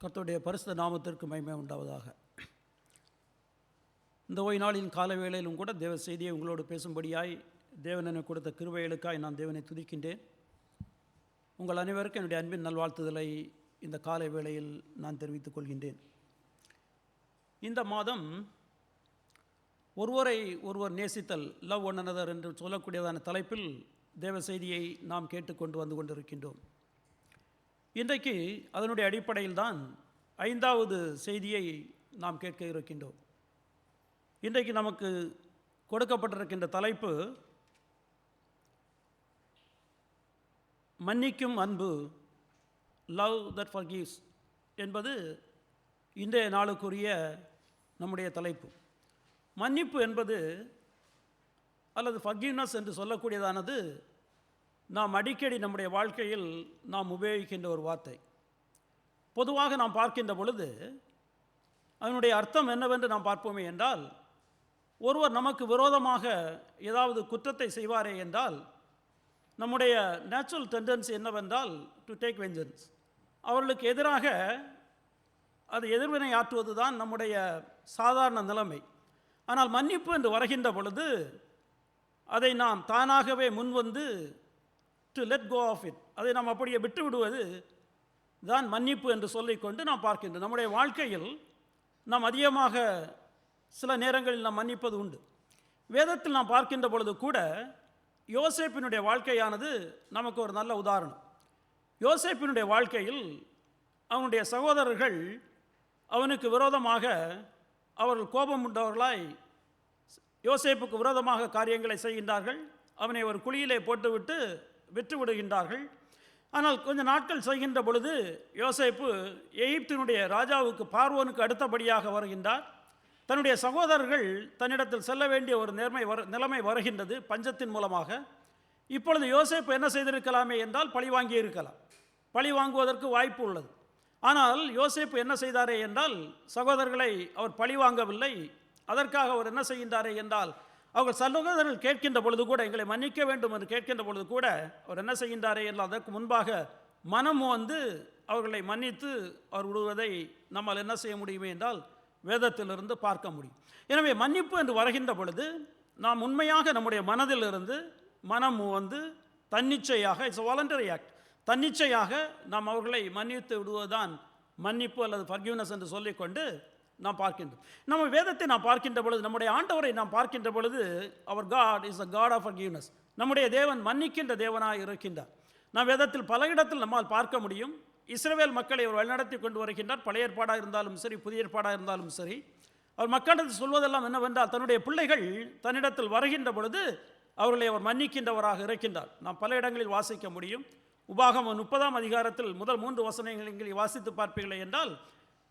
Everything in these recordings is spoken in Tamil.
கர்த்தருடைய பரிசுத்த நாமத்திற்கு மகிமை உண்டாவதாக. இந்த ஓய்வு நாளின் கால வேளையிலும் கூட தேவ செய்தியை உங்களோடு பேசும்படியாய் தேவன் எனக்கு கொடுத்த கிருபைகளுக்காய் நான் தேவனை துதிக்கின்றேன். உங்கள் அனைவருக்கும் என்னுடைய அன்பின் நல்வாழ்த்துதலை இந்த காலை வேளையில் நான் தெரிவித்துக் கொள்கின்றேன். இந்த மாதம் ஒருவரை ஒருவர் நேசித்தல், லவ் ஒன் அனதர் என்று சொல்லக்கூடியதான தலைப்பில் தேவ செய்தியை நாம் கேட்டுக்கொண்டு வந்து கொண்டிருக்கின்றோம். இன்றைக்கு அதனுடைய அடிப்படையில் தான் 5வது செய்தியை நாம் கேட்க இருக்கின்றோம். இன்றைக்கு நமக்கு கொடுக்கப்பட்டிருக்கின்ற தலைப்பு மன்னிக்கும் அன்பு, லவ் தட் ஃபர்கிவ்ஸ் என்பது இன்றைய நாளுக்குரிய நம்முடைய தலைப்பு. மன்னிப்பு என்பது அல்லது ஃபர்கிவ்னஸ் என்று சொல்லக்கூடியதானது நாம் அடிக்கடி நம்முடைய வாழ்க்கையில் நாம் உபயோகிக்கின்ற ஒரு வார்த்தை. பொதுவாக நாம் பார்க்கின்ற பொழுது அதனுடைய அர்த்தம் என்னவென்று நாம் பார்ப்போமே என்றால், ஒருவர் நமக்கு விரோதமாக ஏதாவது குற்றத்தை செய்வாரே என்றால் நம்முடைய நேச்சுரல் டெண்டன்சி என்னவென்றால் டு டேக் வெஞ்சன்ஸ். அவர்களுக்கு எதிராக அது எதிர்வினை ஆற்றுவது தான் நம்முடைய சாதாரண நிலைமை. ஆனால் மன்னிப்பு என்று வருகின்ற பொழுது அதை நாம் தானாகவே முன்வந்து to let go of it, அதை நாம் அப்படியே விட்டு விடுவது தான் மன்னிப்பு என்று சொல்லிக்கொண்டு நாம் பார்க்கின்றோம். நம்முடைய வாழ்க்கையில் நாம் அதிகமாக சில நேரங்களில் நாம் மன்னிப்பது உண்டு. வேதத்தில் நாம் பார்க்கின்ற பொழுது கூட யோசேப்பினுடைய வாழ்க்கையானது நமக்கு ஒரு நல்ல உதாரணம். யோசேப்பினுடைய வாழ்க்கையில் அவனுடைய சகோதரர்கள் அவனுக்கு விரோதமாக அவர்கள் கோபம் உண்டவர்களாய் யோசேப்புக்கு விரோதமாக காரியங்களை செய்கின்றார்கள். அவனை ஒரு குழியிலே போட்டுவிட்டு விட்டு விடுகின்றார்கள். ஆனால் கொஞ்ச நாட்கள் செய்கின்ற பொழுது யோசேப்பு எகிப்தினுடைய ராஜாவுக்கு, பார்வோனுக்கு அடுத்தபடியாக வருகின்றார். தன்னுடைய சகோதரர்கள் தன்னிடத்தில் செல்ல வேண்டிய ஒரு நிலைமை வருகின்றது பஞ்சத்தின் மூலமாக. இப்பொழுது யோசேப்பு என்ன செய்திருக்கலாமே என்றால் பழி வாங்கி இருக்கலாம், பழி வாங்குவதற்கு வாய்ப்பு உள்ளது. ஆனால் யோசேப்பு என்ன செய்தாரே என்றால் சகோதரர்களை அவர் பழி வாங்கவில்லை. அதற்காக அவர் என்ன செய்கின்றாரே என்றால், அவர்கள் சகோதரர்கள் கேட்கின்ற பொழுது கூட, எங்களை மன்னிக்க வேண்டும் என்று கேட்கின்ற பொழுது கூட அவர் என்ன செய்கின்றாரே என்றால் அதற்கு முன்பாக மனம் வந்து அவர்களை மன்னித்து அவர் விடுவதை நம்மால் என்ன செய்ய முடியுமே என்றால் வேதத்திலிருந்து பார்க்க முடியும். எனவே மன்னிப்பு என்று வருகின்ற பொழுது நாம் உண்மையாக நம்முடைய மனதிலிருந்து மனம் வந்து தன்னிச்சையாக, இட்ஸ் வாலண்டரி ஆக்ட், தன்னிச்சையாக நாம் அவர்களை மன்னித்து விடுவதுதான் மன்னிப்பு அல்லது ஃபர்கிவ்னஸ் என்று சொல்லிக்கொண்டு நாம் பார்க்கின்றோம். நம்ம வேதத்தை நாம் பார்க்கின்ற பொழுது, நம்முடைய ஆண்டவரை நாம் பார்க்கின்ற பொழுது, அவர் God is a God of forgiveness. நம்முடைய தேவன் மன்னிக்கின்ற தேவனாக இருக்கின்றார். நாம் வேதத்தில் பல இடத்தில் நம்மால் பார்க்க முடியும். இஸ்ரவேல் மக்களை அவர் வழிநடத்தி கொண்டு வருகின்றார். பழைய ஏற்பாடாக இருந்தாலும் சரி, புதிய ஏற்பாடாக இருந்தாலும் சரி, அவர் மக்களிடத்தில் சொல்வதெல்லாம் என்னவென்றால், தன்னுடைய பிள்ளைகள் தன்னிடத்தில் வருகின்ற பொழுது அவர்களை அவர் மன்னிக்கின்றவராக இருக்கின்றார். நாம் பல இடங்களில் வாசிக்க முடியும். உபாகமம் 30ஆம் அதிகாரத்தில் முதல் 3 வசனங்களை வாசித்து பார்ப்பீர்களே என்றால்,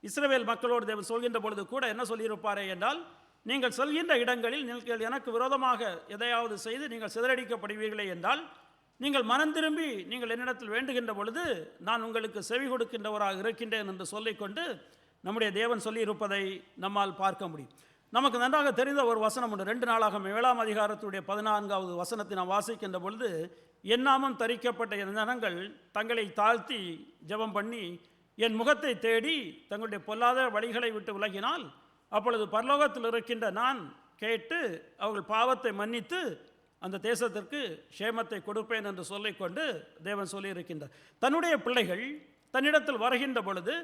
இஸ்ரவேல் மக்களோடு தேவன் சொல்கின்ற பொழுது கூட என்ன சொல்லியிருப்பாரே என்றால், நீங்கள் செல்கின்ற இடங்களில் நீங்கள் எனக்கு விரோதமாக எதையாவது செய்து நீங்கள் சிதறடிக்கப்படுவீர்களே என்றால், நீங்கள் மனம் திரும்பி நீங்கள் என்னிடத்தில் வேண்டுகின்ற பொழுது நான் உங்களுக்கு செவி கொடுக்கின்றவராக இருக்கின்றேன் என்று சொல்லிக்கொண்டு நம்முடைய தேவன் சொல்லியிருப்பதை நம்மால் பார்க்க முடியும். நமக்கு நன்றாக தெரிந்த ஒரு வசனம் உண்டு. 2 நாளாகமம் 7ஆம் அதிகாரத்துடைய 14வது வசனத்தை நாம் வாசிக்கின்ற பொழுது, என்னாமம் தரிக்கப்பட்ட என் ஜனங்கள் தங்களை தாழ்த்தி ஜெபம் பண்ணி என் முகத்தை தேடி தங்களுடைய பொல்லாத வழிகளை விட்டு விலகினால், அப்பொழுது பரலோகத்தில் இருக்கின்ற நான் கேட்டு அவர்கள் பாவத்தை மன்னித்து அந்த தேசத்திற்கு க்ஷேமத்தை கொடுப்பேன் என்று சொல்லிக்கொண்டு தேவன் சொல்லியிருக்கின்றார். தன்னுடைய பிள்ளைகள் தன்னிடத்தில் வருகின்ற பொழுது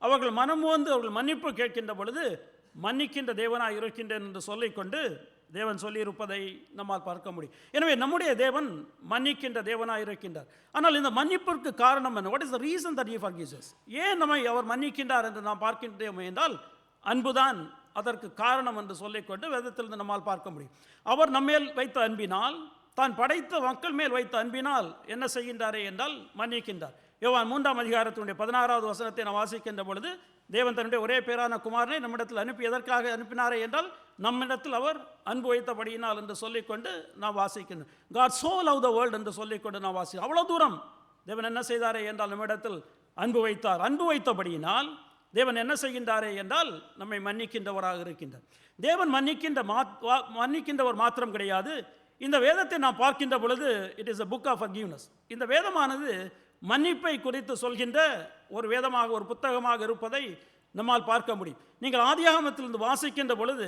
அவர்கள் மனம் வந்து அவர்கள் மன்னிப்பு கேட்கின்ற பொழுது மன்னிக்கின்ற தேவனாக இருக்கின்றேன் என்று சொல்லிக்கொண்டு தேவன் சொல்லியிருப்பதை நம்மால் பார்க்க முடியும். எனவே நம்முடைய தேவன் மன்னிக்கின்ற தேவனாக இருக்கின்றார். ஆனால் இந்த மன்னிப்பிற்கு காரணம் என்ன? What is the reason that he forgives us? ஏன் நம்மை அவர் மன்னிக்கின்றார் என்று நாம் பார்க்கின்றோம் என்றால் அன்புதான் அதற்கு காரணம் என்று சொல்லிக்கொண்டு வேதத்திலிருந்து நம்மால் பார்க்க முடியும். அவர் நம்மேல் வைத்த அன்பினால், தான் படைத்த மக்கள் மேல் வைத்த அன்பினால் என்ன செய்கின்றாரே என்றால் மன்னிக்கின்றார். யோவான் 3ஆம் அதிகாரத்தினுடைய 16வது வசனத்தை நாம் வாசிக்கின்ற பொழுது, தேவன் தன்னுடைய ஒரே பேரான குமாரனை நம்மிடத்தில் அனுப்பி எதற்காக அனுப்பினாரே என்றால் நம்மிடத்தில் அவர் அன்பு வைத்தபடியினால் என்று சொல்லிக்கொண்டு நாம் வாசிக்கின்றோம். God so love the world என்று சொல்லிக்கொண்டு நாம் வாசிக்கிறோம். அவ்வளோ தூரம் தேவன் என்ன செய்தாரே என்றால் நம்மிடத்தில் அன்பு வைத்தார். அன்பு வைத்தபடியினால் தேவன் என்ன செய்கின்றாரே என்றால் நம்மை மன்னிக்கின்றவராக இருக்கின்றார். தேவன் மன்னிக்கின்றவர் மாத்திரம் கிடையாது. இந்த வேதத்தை நாம் பார்க்கின்ற பொழுது it is a book of forgiveness. இந்த வேதமானது மன்னிப்பை குறித்து சொல்கின்ற ஒரு வேதமாக, ஒரு புத்தகமாக இருப்பதை நம்மால் பார்க்க முடியும். நீங்கள் ஆதியாகமத்திலிருந்து வாசிக்கின்ற பொழுது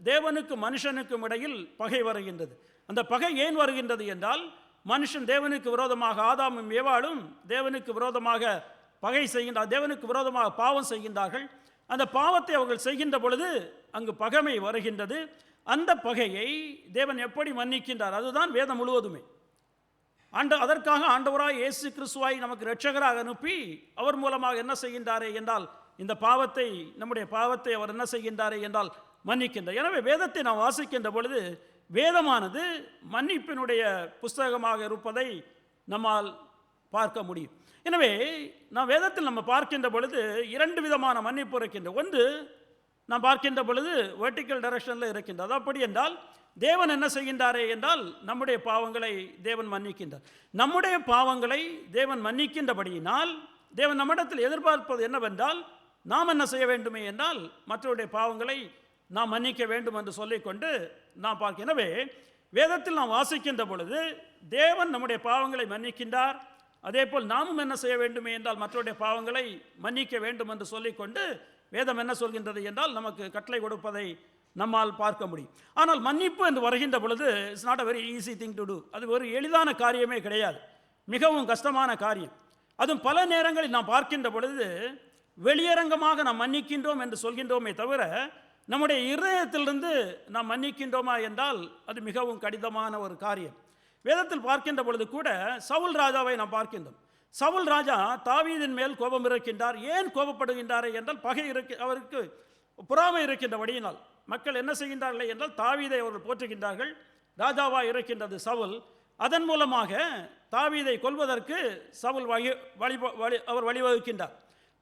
தேவனுக்கு மனுஷனுக்கும் இடையில் பகை வருகின்றது. அந்த பகை ஏன் வருகின்றது என்றால், மனுஷன் தேவனுக்கு விரோதமாக, ஆதாமும் ஏவாளும் தேவனுக்கு விரோதமாக பகை செய்கின்றார், தேவனுக்கு விரோதமாக பாவம் செய்கின்றார்கள். அந்த பாவத்தை அவர்கள் செய்கின்ற பொழுது அங்கு பகைமை வருகின்றது. அந்த பகையை தேவன் எப்படி மன்னிக்கின்றார்? அதுதான் வேதம் முழுவதுமே. அதற்காக ஆண்டவராய் இயேசு கிறிஸ்துவை நமக்கு இரட்சகராக அனுப்பி அவர் மூலமாக என்ன செய்கின்றாரே என்றால், இந்த பாவத்தை, நம்முடைய பாவத்தை அவர் என்ன செய்கின்றாரே என்றால் மன்னிக்கின்றார். எனவே வேதத்தை நாம் வாசிக்கின்ற பொழுது வேதமானது மன்னிப்பினுடைய புஸ்தகமாக இருப்பதை நம்மால் பார்க்க முடியும். எனவே நாம் வேதத்தில் நம்ம பார்க்கின்ற பொழுது இரண்டு விதமான மன்னிப்பு இருக்கின்ற. ஒன்று, நாம் பார்க்கின்ற பொழுது வெர்டிக்கல் டைரக்ஷனில் இருக்கின்றது. அப்படி என்றால் தேவன் என்ன செய்கின்றாரே என்றால் நம்முடைய பாவங்களை தேவன் மன்னிக்கின்றார். நம்முடைய பாவங்களை தேவன் மன்னிக்கின்றபடியினால் தேவன் நம்மிடத்தில் எதிர்பார்ப்பது என்னவென்றால், நாம் என்ன செய்ய வேண்டுமே என்றால் மற்றவருடைய பாவங்களை நாம் மன்னிக்க வேண்டும் என்று சொல்லிக்கொண்டு நாம் பார்க்க. எனவே வேதத்தில் நாம் வாசிக்கின்ற பொழுது தேவன் நம்முடைய பாவங்களை மன்னிக்கின்றார். அதே போல் நாமும் என்ன செய்ய வேண்டுமே என்றால் மற்றவருடைய பாவங்களை மன்னிக்க வேண்டும் என்று சொல்லிக்கொண்டு வேதம் என்ன சொல்கின்றது என்றால் நமக்கு கட்டளை கொடுப்பதை நம்மால் பார்க்க முடியும். ஆனால் மன்னிப்பு என்று வருகின்ற பொழுது it's not a very easy thing to do. அது ஒரு எளிதான காரியமே கிடையாது, மிகவும் கஷ்டமான காரியம். அதுவும் பல நேரங்களில் நாம் பார்க்கின்ற பொழுது வெளியரங்கமாக நாம் மன்னிக்கின்றோம் என்று சொல்கின்றோமே தவிர நம்முடைய இருதயத்திலிருந்து நாம் மன்னிக்கின்றோமா என்றால் அது மிகவும் கடினமான ஒரு காரியம். வேதத்தில் பார்க்கின்ற பொழுது கூட சவுல் ராஜாவை நாம் பார்க்கின்றோம். சவுல் ராஜா தாவீதின் மேல் கோபம் இருக்கின்றார். ஏன் கோபப்படுகின்றாரே என்றால் பகை அவருக்கு பொறாமை இருக்கின்றபடியினால் மக்கள் என்ன செய்கின்றார்கள் என்றால் தாவீதை அவர்கள் போற்றுகின்றார்கள். ராஜாவாக இருக்கின்றது சவுல். அதன் மூலமாக தாவீதை கொல்வதற்கு சவுல் அவர் வழிவகுக்கின்றார்.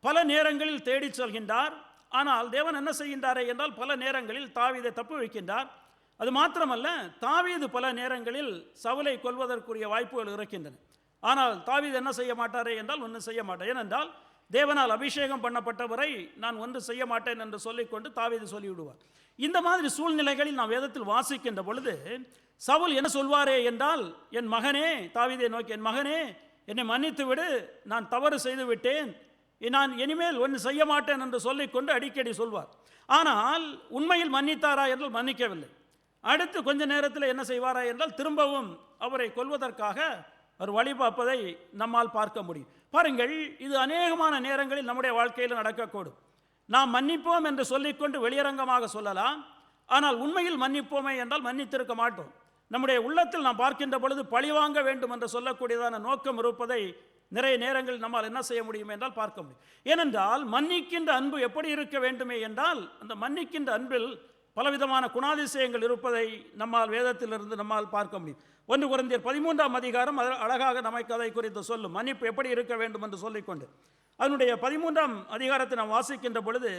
பல நேரங்களில் தேடி செல்கின்றார். ஆனால் தேவன் என்ன செய்கின்றாரே என்றால் பல நேரங்களில் தாவீதை தப்பு வைக்கின்றார். அது மாத்திரமல்ல, தாவீது பல நேரங்களில் சவுலை கொல்வதற்குரிய வாய்ப்புகள் இருக்கின்றன. ஆனால் தாவீது என்ன செய்ய மாட்டாரே என்றால் ஒன்றும் செய்ய மாட்டார். ஏனென்றால் தேவனால் அபிஷேகம் பண்ணப்பட்டவரை நான் ஒன்று செய்ய மாட்டேன் என்று சொல்லிக்கொண்டு தாவீது சொல்லிவிடுவார். இந்த மாதிரி சூழ்நிலைகளில் நாம் வேதத்தில் வாசிக்கின்ற பொழுது சவுல் என்ன சொல்வாரே என்றால், என் மகனே, தாவீதை நோக்கி, என் மகனே, என்னை மன்னித்து விடு, நான் தவறு செய்து விட்டேன், நான் இனிமேல் ஒன்று செய்ய மாட்டேன் என்று சொல்லிக்கொண்டு அடிக்கடி சொல்வார். ஆனால் உண்மையில் மன்னித்தாரா என்றால் மன்னிக்கவில்லை. அடுத்து கொஞ்ச நேரத்தில் என்ன செய்வாரா என்றால் திரும்பவும் அவரை கொல்வதற்காக அவர் வழிபார்ப்பதை நம்மால் பார்க்க முடியும். பாருங்கள், இது அநேகமான நேரங்களில் நம்முடைய வாழ்க்கையில் நடக்கக்கூடும். நாம் மன்னிப்போம் என்று சொல்லிக்கொண்டு வெளியரங்கமாக சொல்லலாம். ஆனால் உண்மையில் மன்னிப்போமே என்றால் மன்னித்திருக்க மாட்டோம். நம்முடைய உள்ளத்தில் நாம் பார்க்கின்ற பொழுது பழிவாங்க வேண்டும் என்று சொல்லக்கூடியதான நோக்கம் இருப்பதை நிறைய நேரங்களில் நம்மால் என்ன செய்ய முடியும் என்றால் பார்க்க முடியும். ஏனென்றால் மன்னிக்கின்ற அன்பு எப்படி இருக்க வேண்டுமே என்றால் அந்த மன்னிக்கின்ற அன்பில் பலவிதமான குணாதிசயங்கள் இருப்பதை நம்மால் வேதத்திலிருந்து நம்மால் பார்க்க முடியும். 1 கொரிந்தியர் 13ஆம் அதிகாரம் அழகாக நமக்கு அதை குறித்து சொல்லும். மன்னிப்பு எப்படி இருக்க வேண்டும் என்று சொல்லிக்கொண்டு அதனுடைய 13ஆம் அதிகாரத்தை நாம் வாசிக்கின்ற பொழுது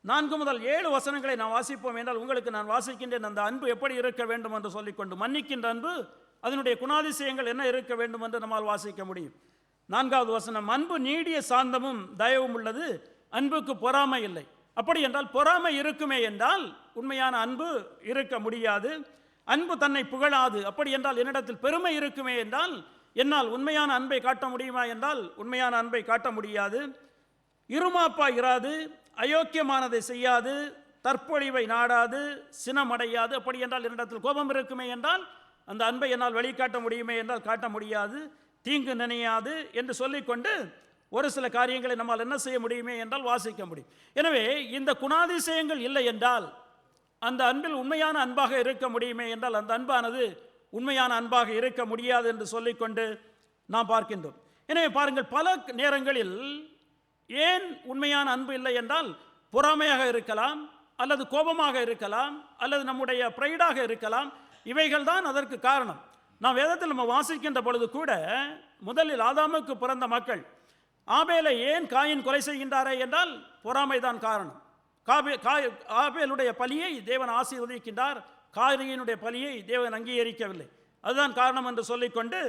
4 முதல் 7 வசனங்களை நாம் வாசிப்போம் என்றால் உங்களுக்கு நான் வாசிக்கின்றேன். அந்த அன்பு எப்படி இருக்க வேண்டும் என்று சொல்லிக்கொண்டு மன்னிக்கின்ற அன்பு அதனுடைய குணாதிசயங்கள் என்ன இருக்க வேண்டும் என்று நம்மால் வாசிக்க முடியும். 4வது வசனம், அன்பு நீடிய சாந்தமும் தயவும் உள்ளது, அன்புக்கு பொறாமை இல்லை. அப்படி என்றால் பொறாமை இருக்குமே என்றால் உண்மையான அன்பு இருக்க முடியாது. அன்பு தன்னை புகழாது. அப்படி என்றால் என்னிடத்தில் பெருமை இருக்குமே என்றால் என்னால் உண்மையான அன்பை காட்ட முடியுமா என்றால் உண்மையான அன்பை காட்ட முடியாது. இருமாப்பா இராது, அயோக்கியமானதை செய்யாது, தற்பொழிவை நாடாது, சினமடையாது. அப்படி என்றால் என்னிடத்தில் கோபம் இருக்குமே என்றால் அந்த அன்பை என்னால் வெளிக்காட்ட முடியுமே என்றால் காட்ட முடியாது. தீங்கு நினையாது என்று சொல்லிக்கொண்டு ஒரு சில காரியங்களை நம்மால் என்ன செய்ய முடியுமே என்றால் வாசிக்க முடியும். எனவே இந்த குணாதிசயங்கள் இல்லை என்றால் அந்த அன்பில் உண்மையான அன்பாக இருக்க முடியுமே என்றால் அந்த அன்பானது உண்மையான அன்பாக இருக்க முடியாது என்று சொல்லிக்கொண்டு நாம் பார்க்கின்றோம். எனவே பாருங்கள், பல நேரங்களில் ஏன் உண்மையான அன்பு இல்லை என்றால் பொறாமையாக இருக்கலாம், அல்லது கோபமாக இருக்கலாம், அல்லது நம்முடைய பிரைடாக இருக்கலாம். இவைகள் தான் அதற்கு காரணம். நாம் வேதத்தில் நம்ம வாசிக்கின்ற பொழுது கூட முதலில் ஆதாமுக்கு பிறந்த மக்கள் ஆபேலை ஏன் காயின் கொலை செய்கின்றாரே என்றால் பொறாமைதான் காரணம். ஆபேலுடைய பலியை தேவன் ஆசீர்வதிக்கின்றார், காயினுடைய பலியை தேவன் அங்கீகரிக்கவில்லை. அதுதான் காரணம் என்று சொல்லிக்கொண்டு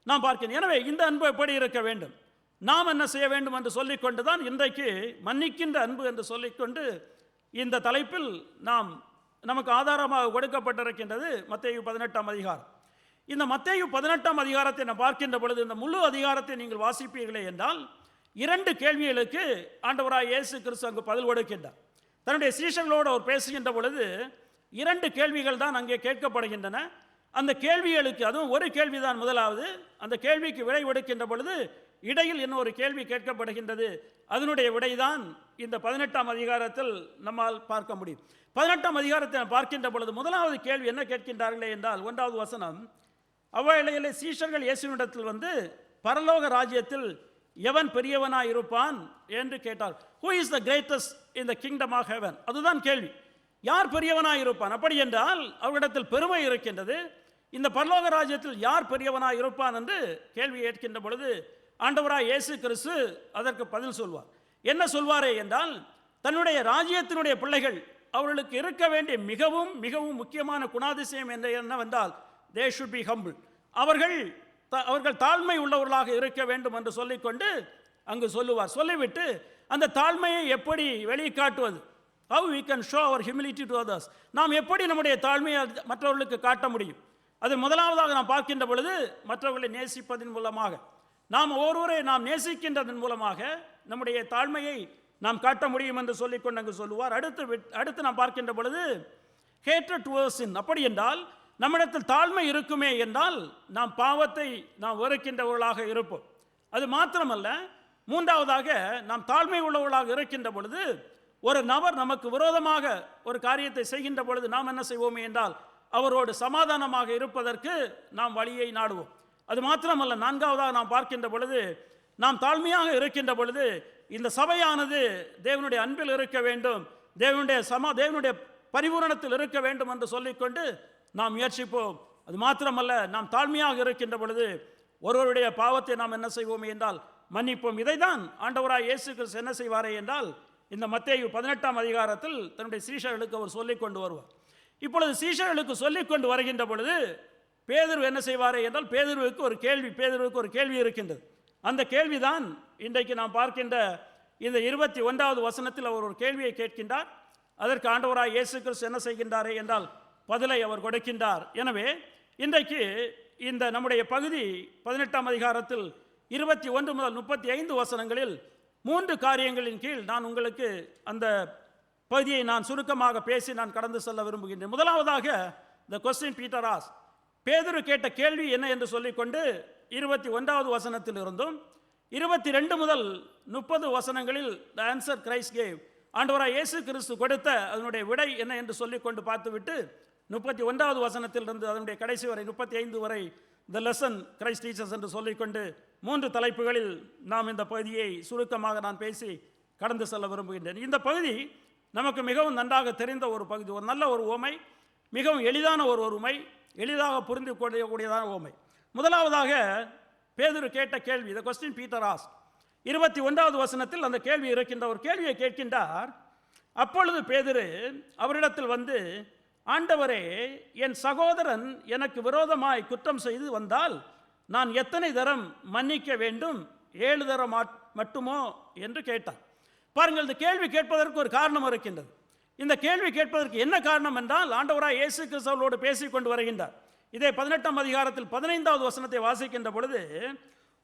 நாம் பார்க்கிறோம். எனவே இந்த அன்பு எப்படி இருக்க வேண்டும், நாம் என்ன செய்ய வேண்டும் என்று சொல்லிக்கொண்டு தான் இன்றைக்கு மன்னிக்கின்ற அன்பு என்று சொல்லிக்கொண்டு இந்த தலைப்பில் நமக்கு ஆதாரமாக கொடுக்கப்பட்டிருக்கின்றது மத்தேயு 18ஆம் அதிகாரம். இந்த மத்தேயு 18ஆம் அதிகாரத்தை நான் பார்க்கின்ற பொழுது, இந்த முழு அதிகாரத்தை நீங்கள் வாசிப்பீர்களே என்றால் 2 கேள்விகளுக்கு ஆண்டவராய் இயேசு கிறிஸ்து அங்கு பதில் கொடுக்கின்றார். தன்னுடைய சீஷர்களோடு அவர் பேசுகின்ற பொழுது 2 கேள்விகள் தான் அங்கே கேட்கப்படுகின்றன. அந்த கேள்விகளுக்கு, அதுவும் ஒரு கேள்விதான் முதலாவது, அந்த கேள்விக்கு விடை கொடுக்கின்ற பொழுது இடையில் இன்னொரு கேள்வி கேட்கப்படுகின்றது. அதனுடைய விடைதான் இந்த 18ஆம் அதிகாரத்தில் நம்மால் பார்க்க முடியும். 18ஆம் அதிகாரத்தை பார்க்கின்ற பொழுது முதலாவது கேள்வி என்ன கேட்கின்றார்களே என்றால், 1வது வசனம், அவ்வேளையிலே சீஷர்கள் இயேசுவினிடத்தில் வந்து பரலோக ராஜ்யத்தில் எவன் பெரியவனாய் இருப்பான் என்று கேட்டார். Who is the greatest in the kingdom of heaven? அதுதான் கேள்வி. யார் பெரியவனாய் இருப்பான்? அப்படி என்றால் அவரிடத்தில் பெருமை இருக்கின்றது. இந்த பரலோக ராஜ்யத்தில் யார் பெரியவனாய் இருப்பான் என்று கேள்வி கேட்கின்ற பொழுது ஆண்டவராய் இயேசு கிறிஸ்து அதற்கு பதில் சொல்வார். என்ன சொல்வாரே என்றால், தன்னுடைய ராஜ்யத்தினுடைய பிள்ளைகள் அவர்களுக்கு இருக்க வேண்டிய மிகவும் மிகவும் முக்கியமான குணாதிசயம் என்னவென்றால், they should be humble. அவர்கள் தாழ்மை உள்ளவர்களாக இருக்க வேண்டும் என்று சொல்லிக்கொண்டு அங்கு சொல்லுவார். சொல்லிவிட்டு அந்த தாழ்மையை எப்படி வெளிக்காட்டுவது, how we can show our humility to others, நாம் எப்படி நம்முடைய தாழ்மையை மற்றவர்களுக்கு காட்ட முடியும்? அது முதலாவதாக நாம் பார்க்கின்ற பொழுது மற்றவர்களை நேசிப்பதன் மூலமாக, நாம் ஒருவரை நாம் நேசிக்கின்றதன் மூலமாக நம்முடைய தாழ்மையை நாம் காட்ட முடியும் என்று சொல்லிக்கொண்டு அங்கு சொல்லுவார். அடுத்து நாம் பார்க்கின்ற பொழுது hatred towards sin, அப்படி என்றால் நம்மிடத்தில் தாழ்மை இருக்குமே என்றால் நாம் பாவத்தை நாம் வெறுக்கின்றவர்களாக இருப்போம். அது மாத்திரமல்ல, மூன்றாவதாக நாம் தாழ்மை உள்ளவர்களாக இருக்கின்ற பொழுது ஒரு நபர் நமக்கு விரோதமாக ஒரு காரியத்தை செய்கின்ற பொழுது நாம் என்ன செய்வோமே என்றால் அவரோடு சமாதானமாக இருப்பதற்கு நாம் வழியை நாடுவோம். அது மாத்திரமல்ல, நான்காவதாக நாம் பார்க்கின்ற பொழுது நாம் தாழ்மையாக இருக்கின்ற பொழுது இந்த சபையானது தேவனுடைய அன்பில் இருக்க வேண்டும், தேவனுடைய பரிபூரணத்தில் இருக்க வேண்டும் என்று சொல்லிக்கொண்டு நாம் முயற்சிப்போம். அது மாத்திரமல்ல, நாம் தாழ்மையாக இருக்கின்ற பொழுது ஒருவருடைய பாவத்தை நாம் என்ன செய்வோம் என்றால் மன்னிப்போம். இதைதான் ஆண்டவராய் இயேசு கிறிஸ்து என்ன செய்வாரே என்றால் இந்த மத்தேயு 18ஆம் அதிகாரத்தில் தன்னுடைய சீஷர்களுக்கு அவர் சொல்லிக் கொண்டு வருவார். இப்பொழுது சீஷர்களுக்கு சொல்லிக் கொண்டு வருகின்ற பொழுது பேதுரு என்ன செய்வாரே என்றால், பேதுருவுக்கு ஒரு கேள்வி இருக்கின்றது. அந்த கேள்விதான் இன்றைக்கு நாம் பார்க்கின்ற இந்த 21வது வசனத்தில் அவர் ஒரு கேள்வியை கேட்கின்றார். அதற்கு ஆண்டவராய் இயேசு கிறிஸ்து என்ன செய்கின்றாரே என்றால் பதிலை அவர் கொடுக்கின்றார். எனவே இன்றைக்கு இந்த நம்முடைய பகுதி 18ஆம் அதிகாரத்தில் 21 முதல் 35 வசனங்களில் 3 காரியங்களின் கீழ் நான் உங்களுக்கு அந்த பகுதியை நான் சுருக்கமாக பேசி நான் கடந்து செல்ல விரும்புகின்றேன். முதலாவதாக the question Peter asked, பேதுரு கேட்ட கேள்வி என்ன என்று சொல்லிக்கொண்டு 21வது வசனத்தில் இருந்தும் 22 முதல் 30 வசனங்களில் the answer Christ gave, ஆண்டவராய் இயேசு கிறிஸ்து கொடுத்த அதனுடைய விடை என்ன என்று சொல்லிக்கொண்டு பார்த்துவிட்டு 31வது வசனத்திலிருந்து அதனுடைய கடைசி வரை 35 வரை the lesson Christ teaches என்று சொல்லிக்கொண்டு 3 தலைப்புகளில் நாம் இந்த பகுதியை சுருக்கமாக நான் பேசி கடந்து செல்ல விரும்புகின்றேன். இந்த பகுதி நமக்கு மிகவும் நன்றாக தெரிந்த ஒரு பகுதி, ஒரு நல்ல ஒரு உவமை, மிகவும் எளிதான ஒரு உவமை, எளிதாக புரிந்து கொள்ளக்கூடியதான உவமை. முதலாவதாக பேதுரு கேட்ட கேள்வி, the question Peter asked, 21வது வசனத்தில் அந்த கேள்வி இருக்கின்ற ஒரு கேள்வியை கேட்கின்றார். அப்பொழுது பேதுரு அவரிடத்தில் வந்து, ஆண்டவரே, என் சகோதரன் எனக்கு விரோதமாய் குற்றம் செய்து வந்தால் நான் எத்தனை தரம் மன்னிக்க வேண்டும்? 7 தரம் மட்டுமோ என்று கேட்டார். பாருங்கள், இந்த கேள்வி கேட்பதற்கு ஒரு காரணம் இருக்கின்றது. இந்த கேள்வி கேட்பதற்கு என்ன காரணம் என்றால், ஆண்டவராய் இயேசு கிறிஸ்துவோடு பேசிக் கொண்டு வருகின்றார். இதே 18ஆம் அதிகாரத்தில் 15வது வசனத்தை வாசிக்கின்ற பொழுது,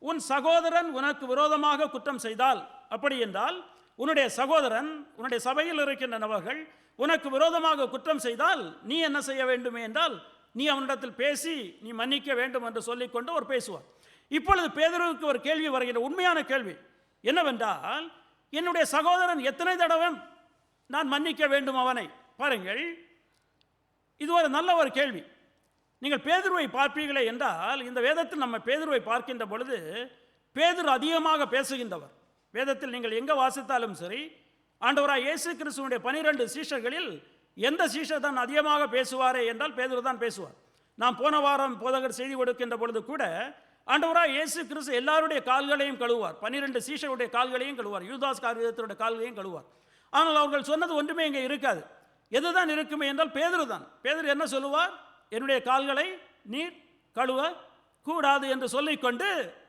உன் சகோதரன் உனக்கு விரோதமாக குற்றம் செய்தால், அப்படி என்றால் உன்னுடைய சகோதரன், உன்னுடைய சபையில் இருக்கின்ற நபர்கள் உனக்கு விரோதமாக குற்றம் செய்தால் நீ என்ன செய்ய வேண்டுமே என்றால் நீ அவனிடத்தில் பேசி நீ மன்னிக்க வேண்டும் என்று சொல்லிக்கொண்டு அவர் பேசுவார். இப்பொழுது பேதுருவுக்கு ஒரு கேள்வி வருகின்ற, உண்மையான கேள்வி என்னவென்றால், என்னுடைய சகோதரன் எத்தனை தடவை நான் மன்னிக்க வேண்டும் அவனை? பாருங்கள், இது ஒரு நல்ல ஒரு கேள்வி. நீங்கள் பேதுருவை பார்ப்பீர்களே என்றால், இந்த வேதத்தில் நம்ம பேதுருவை பார்க்கின்ற பொழுது பேதுரு அதிகமாக பேசுகின்றவர். வேதத்தில் நீங்கள் எங்கே வாசித்தாலும் சரி, ஆண்டவராய் இயேசு கிறிஸ்துவினுடைய 12 சீஷர்களில் எந்த சீஷர் தான் அதிகமாக பேசுவாரே என்றால் பேதுரு தான் பேசுவார். நாம் போன வாரம் போதகர் செய்தி கொடுக்கின்ற பொழுது கூட ஆண்டவராய் இயேசு கிறிஸ்து எல்லாருடைய கால்களையும் கழுவார். 12 சீஷருடைய கால்களையும் கழுவார், யூதாஸ் காரியத்தினுடைய கால்களையும் கழுவார். ஆனால் அவர்கள் சொன்னது ஒன்றுமே இங்கே இருக்காது. எதுதான் இருக்குமே என்றால் பேதுரு தான். பேதுரு என்ன சொல்லுவார்? என்னுடைய கால்களை நீர் கழுவ கூடாது என்று சொல்லிக்கொண்டு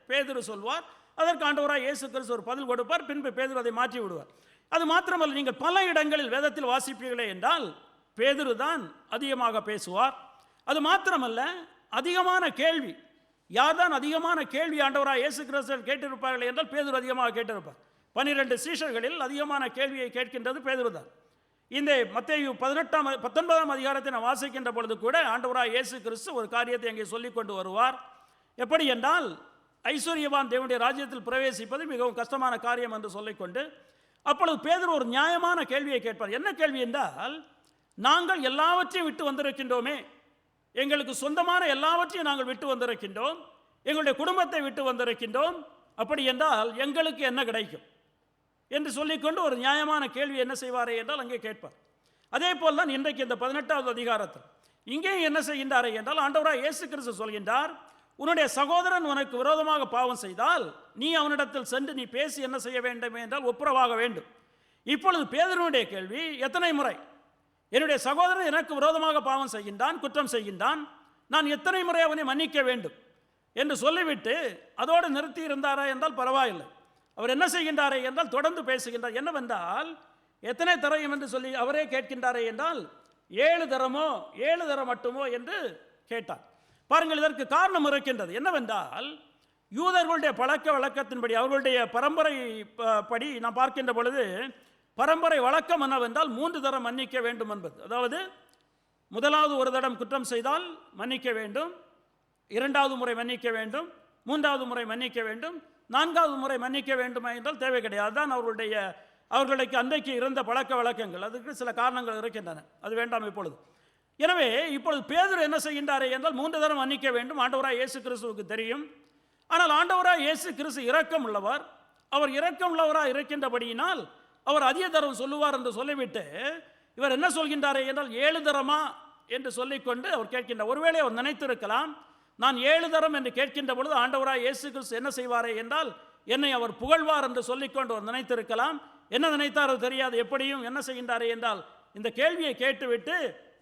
பேதுரு சொல்வார். அதற்கு ஆண்டவராய் இயேசு கிறிஸ்து ஒரு பதில் கொடுப்பார். பின்பு பேதுரு அதை மாற்றி விடுவார். அது மாத்திரமல்ல, நீங்கள் பல இடங்களில் வேதத்தில் வாசிப்பீர்களே என்றால் பேதுரு தான் அதிகமாக பேசுவார். அது மாத்திரமல்ல, அதிகமான கேள்வி, யார்தான் அதிகமான கேள்வி ஆண்டவராக இயேசு கிறிஸ்து கேட்டிருப்பார்கள் என்றால் பேதுரு அதிகமாக கேட்டிருப்பார். 12 சீஷர்களில் அதிகமான கேள்வியை கேட்கின்றது பேதுரு தான். இந்த மத்தேயு 19ஆம் அதிகாரத்தை நாம் வாசிக்கின்ற பொழுது கூட ஆண்டவராக இயேசு கிறிஸ்து ஒரு காரியத்தை அங்கே சொல்லிக் கொண்டு வருவார். எப்படி என்றால், ஐஸ்வர்யவான் தேவனுடைய ராஜ்யத்தில் பிரவேசிப்பது மிகவும் கஷ்டமான காரியம் என்று சொல்லிக்கொண்டு, அப்பொழுது பேதுரு ஒரு நியாயமான கேள்வியை கேட்பார். என்ன கேள்வி என்றால், நாங்கள் எல்லாவற்றையும் விட்டு வந்திருக்கின்றோமே, எங்களுக்கு சொந்தமான எல்லாவற்றையும் நாங்கள் விட்டு வந்திருக்கின்றோம், எங்களுடைய குடும்பத்தை விட்டு வந்திருக்கின்றோம், அப்படி என்றால் எங்களுக்கு என்ன கிடைக்கும் என்று சொல்லிக்கொண்டு ஒரு நியாயமான கேள்வி என்ன செய்வாரே என்றால் அங்கே கேட்பார். அதே போல் தான் இன்றைக்கு இந்த 18வது அதிகாரத்தில் இங்கேயும் என்ன செய்கின்றாரே என்றால், ஆண்டவராக இயேசு கிறிஸ்து சொல்கின்றார், உன்னுடைய சகோதரன் உனக்கு விரோதமாக பாவம் செய்தால் நீ அவனிடத்தில் சென்று நீ பேசி என்ன செய்ய வேண்டும் என்றால் ஒப்புரவாக வேண்டும். இப்பொழுது பேதுருவுடைய கேள்வி, எத்தனை முறை என்னுடைய சகோதரன் எனக்கு விரோதமாக பாவம் செய்கின்றான், குற்றம் செய்கின்றான், நான் எத்தனை முறை அவனை மன்னிக்க வேண்டும் என்று சொல்லிவிட்டு அதோடு நிறுத்தி இருந்தாரா என்றால் பரவாயில்லை. அவர் என்ன செய்கின்றாரே என்றால் தொடர்ந்து பேசுகின்றார். என்னவென்றால், எத்தனை தரம் என்று சொல்லி அவரே கேட்கின்றாரே என்றால் 7 தரமோ 7 தரம் மட்டுமோ என்று கேட்டார். பாருங்கள், இதற்கு காரணம் இருக்கின்றது. என்னவென்றால், யூதர்களுடைய பழக்க வழக்கத்தின்படி, அவர்களுடைய பரம்பரை படி நாம் பார்க்கின்ற பொழுது பரம்பரை வழக்கம் என்னவென்றால் 3 தரம் மன்னிக்க வேண்டும் என்பது. அதாவது முதலாவது ஒரு தடம் குற்றம் செய்தால் மன்னிக்க வேண்டும், 2வது முறை மன்னிக்க வேண்டும், 3வது முறை மன்னிக்க வேண்டும், 4வது முறை மன்னிக்க வேண்டுமா என்றால் தேவை கிடையாது. அதுதான் அவர்களுக்கு அன்றைக்கு இருந்த பழக்க வழக்கங்கள். அதுக்கு சில காரணங்கள் இருக்கின்றன, அது வேண்டாம் இப்பொழுது. எனவே இப்பொழுது பேதுரு என்ன செய்கின்றாரே என்றால் 3 தரம் மன்னிக்க வேண்டும், ஆண்டவராக இயேசு கிறிஸ்துவுக்கு தெரியும். ஆனால் ஆண்டவராக இயேசு கிறிஸ்து இரக்கம் உள்ளவர். அவர் இரக்கம் உள்ளவராக இருக்கின்றபடியினால் அவர் அதிக தரம் சொல்லுவார் என்று சொல்லிவிட்டு இவர் என்ன சொல்கின்றாரே என்றால் 7 தரமா என்று சொல்லிக்கொண்டு அவர் கேட்கின்றார். ஒருவேளை அவர் நினைத்திருக்கலாம், நான் 7 தரம் என்று கேட்கின்ற பொழுது ஆண்டவராக இயேசு கிறிஸ்து என்ன செய்வாரே என்றால் என்னை அவர் புகழ்வார் என்று சொல்லிக்கொண்டு அவர் நினைத்திருக்கலாம். என்ன நினைத்தாரோ தெரியாது. எப்படியும் என்ன செய்கின்றாரே என்றால் இந்த கேள்வியை கேட்டுவிட்டு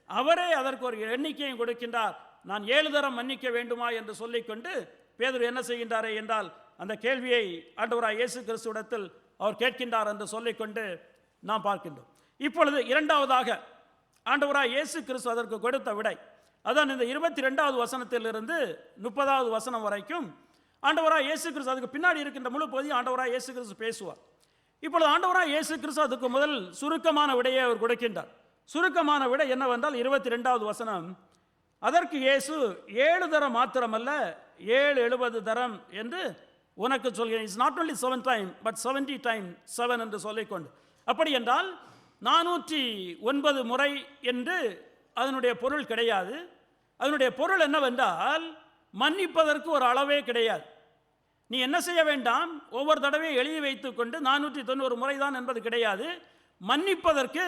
அவரே அதற்கு ஒரு எண்ணிக்கையும் கொடுக்கின்றார். நான் 7 தரம் மன்னிக்க வேண்டுமா என்று சொல்லிக்கொண்டு பேதுரு என்ன செய்கின்றாரே என்றால் அந்த கேள்வியை ஆண்டவராக இயேசு கிறிஸ்துவிடத்தில் அவர் கேட்கின்றார் என்று சொல்லிக்கொண்டு நாம் பார்க்கின்றோம். இப்பொழுது இரண்டாவதாக ஆண்டவராக இயேசு கிறிஸ்து அதற்கு கொடுத்த விடை, அதான் இந்த 22வது வசனத்திலிருந்து 30வது வசனம் வரைக்கும் ஆண்டவராக இயேசு கிறிஸ்து, அதுக்கு பின்னாடி இருக்கின்ற முழு பகுதி ஆண்டவராக இயேசு கிறிஸ்து பேசுவார். இப்பொழுது ஆண்டவராக இயேசு கிறிஸ்து அதுக்கு முதல் சுருக்கமான விடையை அவர் கொடுக்கின்றார். சுருக்கமான விடை என்னவென்றால் 22வது வசனம், அதற்கு இயேசு 7 தரம் மாத்திரமல்ல 770 தரம் என்று உனக்கு சொல்கிறேன். It's not only 7 time but 70 time 7 என்று சொல்லிக்கொண்டு, அப்படி என்றால் 409 முறை என்று அதனுடைய பொருள் கிடையாது. அதனுடைய பொருள் என்னவென்றால் மன்னிப்பதற்கு ஒரு அளவே கிடையாது. நீ என்ன செய்ய வேண்டாம், ஒவ்வொரு தடவையும் எழுதி வைத்துக்கொண்டு 490 முறை தான் என்பது கிடையாது. மன்னிப்பதற்கு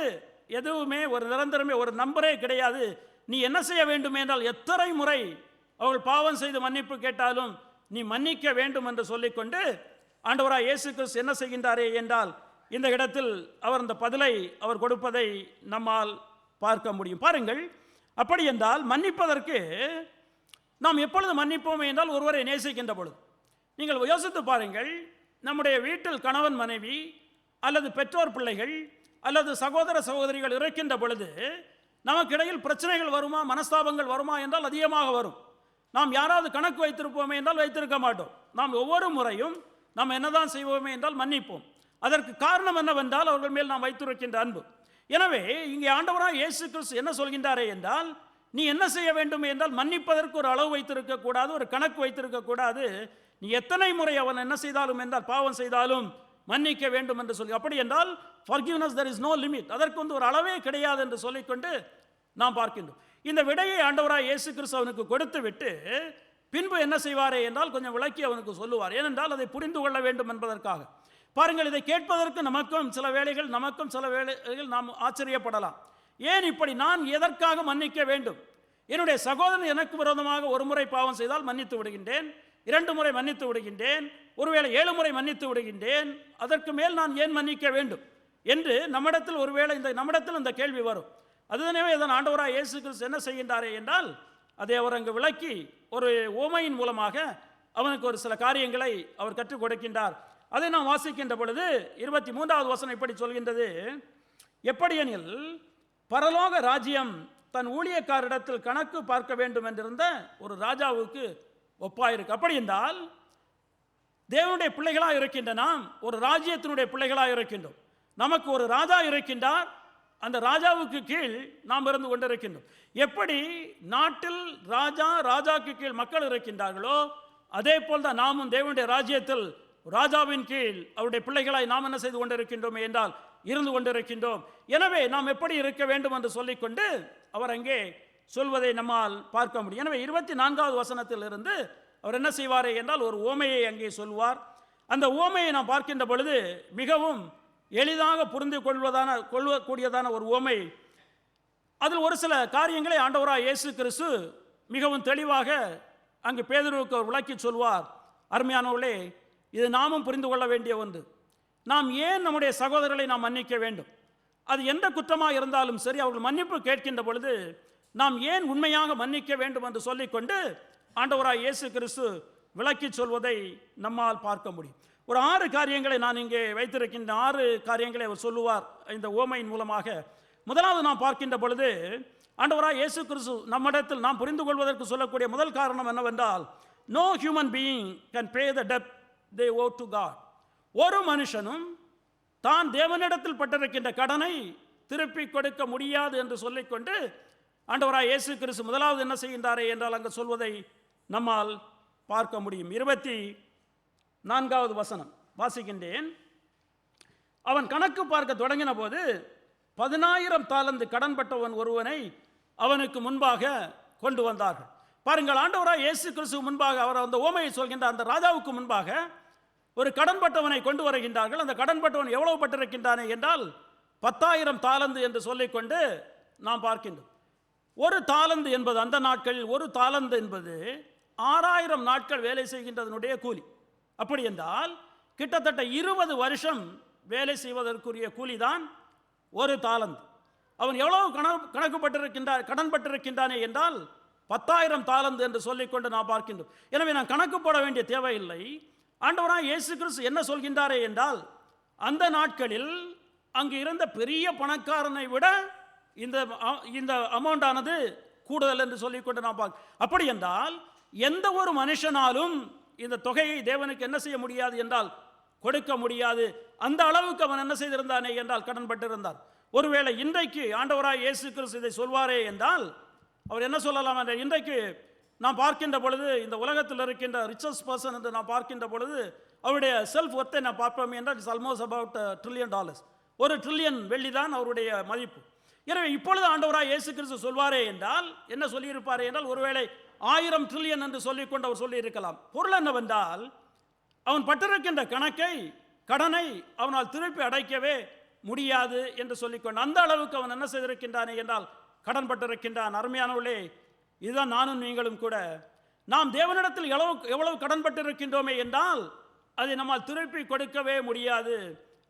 எதுவுமே ஒரு நிரந்தரமே ஒரு நம்பரே கிடையாது. நீ என்ன செய்ய வேண்டும் என்றால் எத்தனை முறை அவர்கள் பாவம் செய்து மன்னிப்பு கேட்டாலும் நீ மன்னிக்க வேண்டும் என்று சொல்லிக்கொண்டு ஆண்டவராக இயேசு கிறிஸ்து என்ன செய்கின்றாரே என்றால் இந்த இடத்தில் அவர் அந்த பதிலை அவர் கொடுப்பதை நம்மால் பார்க்க முடியும். பாருங்கள், அப்படி என்றால் மன்னிப்பதற்கு நாம் எப்பொழுது மன்னிப்போம் என்றால் ஒருவரை நேசிக்கின்ற பொழுது. நீங்கள் யோசித்து பாருங்கள், நம்முடைய வீட்டில் கணவன் மனைவி அல்லது பெற்றோர் பிள்ளைகள் அல்லது சகோதர சகோதரிகள் இருக்கின்ற பொழுது நமக்கிடையில் பிரச்சனைகள் வருமா, மனஸ்தாபங்கள் வருமா என்றால் அதிகமாக வரும். நாம் யாராவது கணக்கு வைத்திருப்போமே என்றால் வைத்திருக்க மாட்டோம். நாம் ஒவ்வொரு முறையும் நாம் என்னதான் செய்வோமே என்றால் மன்னிப்போம். அதற்கு காரணம் என்னவென்றால் அவர்கள் மேல் நாம் வைத்திருக்கின்ற அன்பு. எனவே இங்கே ஆண்டவராக இயேசு கிறிஸ்து என்ன சொல்கின்றாரே என்றால் நீ என்ன செய்ய வேண்டும் என்றால் மன்னிப்பதற்கு ஒரு அளவு வைத்திருக்க கூடாது, ஒரு கணக்கு வைத்திருக்க கூடாது. நீ எத்தனை முறை அவன் என்ன செய்தாலும் என்றால் பாவம் செய்தாலும் மன்னிக்க வேண்டும் என்று சொல்லி, அப்படி என்றால் forgiveness there is no limit, அதற்கு ஒரு அளவே கிடையாது என்று சொல்லிக்கொண்டு நாம் பார்க்கின்றோம். இந்த விடையை ஆண்டவராக இயேசு கிறிஸ்து அவனுக்கு கொடுத்து விட்டு பின்பு என்ன செய்வாரே என்றால் கொஞ்சம் விளக்கி அவனுக்கு சொல்லுவார். ஏனென்றால் அதை புரிந்து கொள்ள வேண்டும் என்பதற்காக. பாருங்கள், இதை கேட்பதற்கு நமக்கும் சில வேளைகள் நாம் ஆச்சரியப்படலாம். ஏன் இப்படி நான் எதற்காக மன்னிக்க வேண்டும்? என்னுடைய சகோதரன் எனக்கு விரோதமாக ஒரு முறை பாவம் செய்தால் மன்னித்து விடுகின்றேன், 2 முறை மன்னித்து விடுகின்றேன், ஒருவேளை 7 முறை மன்னித்து விடுகின்றேன், அதற்கு மேல் நான் ஏன் மன்னிக்க வேண்டும் என்று நம்மிடத்தில் ஒருவேளை நம்மிடத்தில் இந்த கேள்வி வரும். அதுதானே இதன் ஆண்டவராக இயேசு கிறிஸ்து என்ன செய்கின்றாரே என்றால் அதை அவர் அங்கு விளக்கி ஒரு உவமையின் மூலமாக அவனுக்கு ஒரு சில காரியங்களை அவர் கற்றுக் கொடுக்கின்றார். அதை நாம் வாசிக்கின்ற பொழுது 23வது வசனம் இப்படி சொல்கின்றது, எப்படியெனில் பரலோக ராஜ்யம் தன் ஊழியக்காரிடத்தில் கணக்கு பார்க்க வேண்டும் என்றிருந்த ஒரு ராஜாவுக்கு ஒப்பாயிருக்கு. அப்படி என்றால் தேவனுடைய பிள்ளைகளாக இருக்கின்ற நாம் ஒரு ராஜ்யத்தினுடைய பிள்ளைகளாக இருக்கின்றோம். நமக்கு ஒரு ராஜா இருக்கின்றார், அந்த ராஜாவுக்கு கீழ் நாம் இருந்து கொண்டிருக்கின்றோம். எப்படி நாட்டில் ராஜாக்கு கீழ் மக்கள் இருக்கின்றார்களோ அதே போல் தான் நாமும் தேவனுடைய ராஜ்யத்தில் ராஜாவின் கீழ் அவருடைய பிள்ளைகளாய் நாம் என்ன செய்து கொண்டிருக்கின்றோம் என்றால் இருந்து கொண்டிருக்கின்றோம். எனவே நாம் எப்படி இருக்க வேண்டும் என்று சொல்லிக்கொண்டு அவர் அங்கே சொல்வதை நம்மால் பார்க்க முடியும். எனவே 24வது வசனத்தில் இருந்து அவர் என்ன செய்வார் என்றால் ஒரு ஓமையை அங்கே சொல்வார். அந்த ஓமையை நாம் பார்க்கின்ற பொழுது மிகவும் எளிதாக புரிந்து கொள்ளக்கூடியதான ஒரு ஓமை. அதில் ஒரு சில காரியங்களை ஆண்டவராக இயேசு கிறிஸ்து மிகவும் தெளிவாக அங்கு பேதுருவுக்கு அவர் விளக்கி சொல்வார். அருமையானவர்களே, இது நாமும் புரிந்து கொள்ள வேண்டிய ஒன்று. நாம் ஏன் நம்முடைய சகோதரர்களை நாம் மன்னிக்க வேண்டும்? அது எந்த குற்றமாக இருந்தாலும் சரி, அவர்கள் மன்னிப்பு கேட்கின்ற பொழுது நாம் ஏன் உண்மையாக மன்னிக்க வேண்டும் என்று சொல்லிக்கொண்டு ஆண்டவராக இயேசு கிறிஸ்து விளக்கி சொல்வதை நம்மால் பார்க்க முடியும். ஒரு 6 காரியங்களை நான் இங்கே வைத்திருக்கின்ற 6 காரியங்களை அவர் சொல்லுவார் இந்த ஓமையின் மூலமாக. முதலாவது நாம் பார்க்கின்ற பொழுது ஆண்டவராக இயேசு கிறிஸ்து நம்மிடத்தில் நாம் புரிந்து கொள்வதற்கு சொல்லக்கூடிய முதல் காரணம் என்னவென்றால், no human being can pay the டெப்ட் தே ஓ டு காட். ஒரு மனுஷனும் தான் தேவனிடத்தில் பட்டிருக்கின்ற கடனை திருப்பி கொடுக்க முடியாது என்று சொல்லிக்கொண்டு ஆண்டவராக இயேசு கிறிஸ்து முதலாவது என்ன செய்கின்றாரே என்றால் அங்கு சொல்வதை நம்மால் பார்க்க முடியும். 24வது வசனம் வாசிக்கின்றேன். அவன் கணக்கு பார்க்க தொடங்கின போது 10,000 தாலந்து கடன்பட்டவன் ஒருவனை அவனுக்கு முன்பாக கொண்டு வந்தார்கள். பாருங்கள், ஆண்டவராக இயேசு கிறிஸ்து முன்பாக அவர் அந்த ஓமையை சொல்கின்ற அந்த ராஜாவுக்கு முன்பாக ஒரு கடன்பட்டவனை கொண்டு வருகின்றார்கள். அந்த கடன்பட்டவன் எவ்வளவு பட்டிருக்கின்றானே என்றால் 10,000 தாலந்து என்று சொல்லிக்கொண்டு நாம் பார்க்கின்றோம். ஒரு தாலந்து என்பது அந்த நாட்களில் ஒரு தாலந்து என்பது 6,000 நாட்கள் வேலை செய்கின்றதனுடைய கூலி. அப்படி என்றால் கிட்டத்தட்ட 20 வருஷம் வேலை செய்வதற்குரிய கூலி தான் ஒரு தாலந்து. அவன் எவ்வளவு கடன் பட்டிருக்கின்றானே என்றால் 10,000 தாலந்து என்று சொல்லிக்கொண்டு நாம் பார்க்கின்றோம். எனவே நான் கணக்கு போட வேண்டிய தேவையில்லை. ஆண்டவராக இயேசு கிறிஸ்து என்ன சொல்கின்றாரே என்றால், அந்த நாட்களில் அங்கு இருந்த பெரிய பணக்காரனை விட இந்த அமௌண்ட் ஆனது கூடுதல் என்று சொல்லிக்கொண்டு நாம் பார்க்க. அப்படி என்றால் எந்த ஒரு மனுஷனாலும் இந்த தொகையை தேவனுக்கு என்ன செய்ய முடியாது என்றால் கொடுக்க முடியாது. அந்த அளவுக்கு அவன் என்ன செய்திருந்தானே என்றால் கடன் பட்டிருந்தார். ஒருவேளை இன்றைக்கு ஆண்டவராக இயேசு கிறிஸ்து இதை சொல்வாரே என்றால் அவர் என்ன சொல்லலாம் என்ற, இன்றைக்கு நாம் பார்க்கின்ற பொழுது இந்த உலகத்தில் இருக்கின்ற ரிச்சஸ்ட் பர்சன் என்று நாம் பார்க்கின்ற பொழுது அவருடைய செல்ஃப் ஒர்த்தை நான் பார்ப்போம் என்றால் it's almost about $1 trillion. 1 trillion வெள்ளி தான் அவருடைய மதிப்பு. எனவே இப்பொழுது ஆண்டவராக இயேசு கிறிஸ்து சொல்வாரே என்றால் என்ன சொல்லியிருப்பாரே என்றால் ஒருவேளை 1000 ட்ரில்லியன் என்று சொல்லிக்கொண்டு அவர் சொல்லியிருக்கலாம். பொருள் என்னவென்றால் அவன் பட்டிருக்கின்ற கடனை அவனால் திருப்பி அடைக்கவே முடியாது என்று சொல்லிக்கொண்டு அந்த அளவுக்கு அவன் என்ன செய்திருக்கின்றானே என்றால் கடன் பட்டிருக்கின்றான். அருமையானவர்களே, இதுதான் நானும் நீங்களும் கூட. நாம் தேவனிடத்தில் எவ்வளவு கடன் பட்டிருக்கின்றோமே என்றால் அதை நம்மால் திருப்பி கொடுக்கவே முடியாது.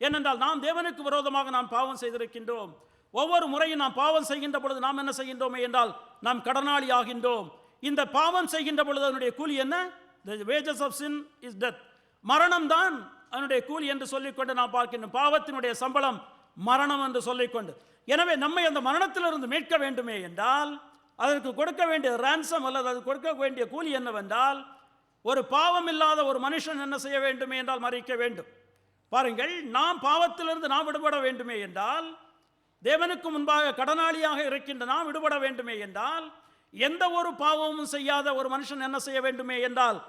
ஏனென்றால் நாம் தேவனுக்கு விரோதமாக நாம் பாவம் செய்திருக்கின்றோம். ஒவ்வொரு முறையும் நாம் பாவம் செய்கின்ற பொழுது நாம் என்ன செய்கின்றோமே என்றால் நாம் கடனாளி ஆகின்றோம். இந்த பாவம் செய்கின்ற பொழுது அதனுடைய கூலி என்ன? The wages of sin is death. மரணம் தான் அதனுடைய கூலி என்று சொல்லிக்கொண்டு நாம் பார்க்கின்றோம். பாவத்தினுடைய சம்பளம் மரணம் என்று சொல்லிக்கொண்டு, எனவே நம்மை அந்த மரணத்திலிருந்து மீட்க வேண்டுமே என்றால் அதற்கு கொடுக்க வேண்டிய ரான்சம் அல்லது அது கொடுக்க வேண்டிய கூலி என்னவென்றால் ஒரு பாவம் இல்லாத ஒரு மனுஷன் என்ன செய்ய வேண்டுமே என்றால் மறிக்க வேண்டும். பாருங்கள், நாம் பாவத்திலிருந்து நாம் விடுபட வேண்டுமே என்றால், தேவனுக்கு முன்பாக கடனாளியாக இருக்கின்ற நாம் விடுபட வேண்டுமே என்றால், எந்த ஒரு பாவமும் செய்யாத ஒரு மனுஷன் என்ன செய்ய வேண்டுமே என்றால்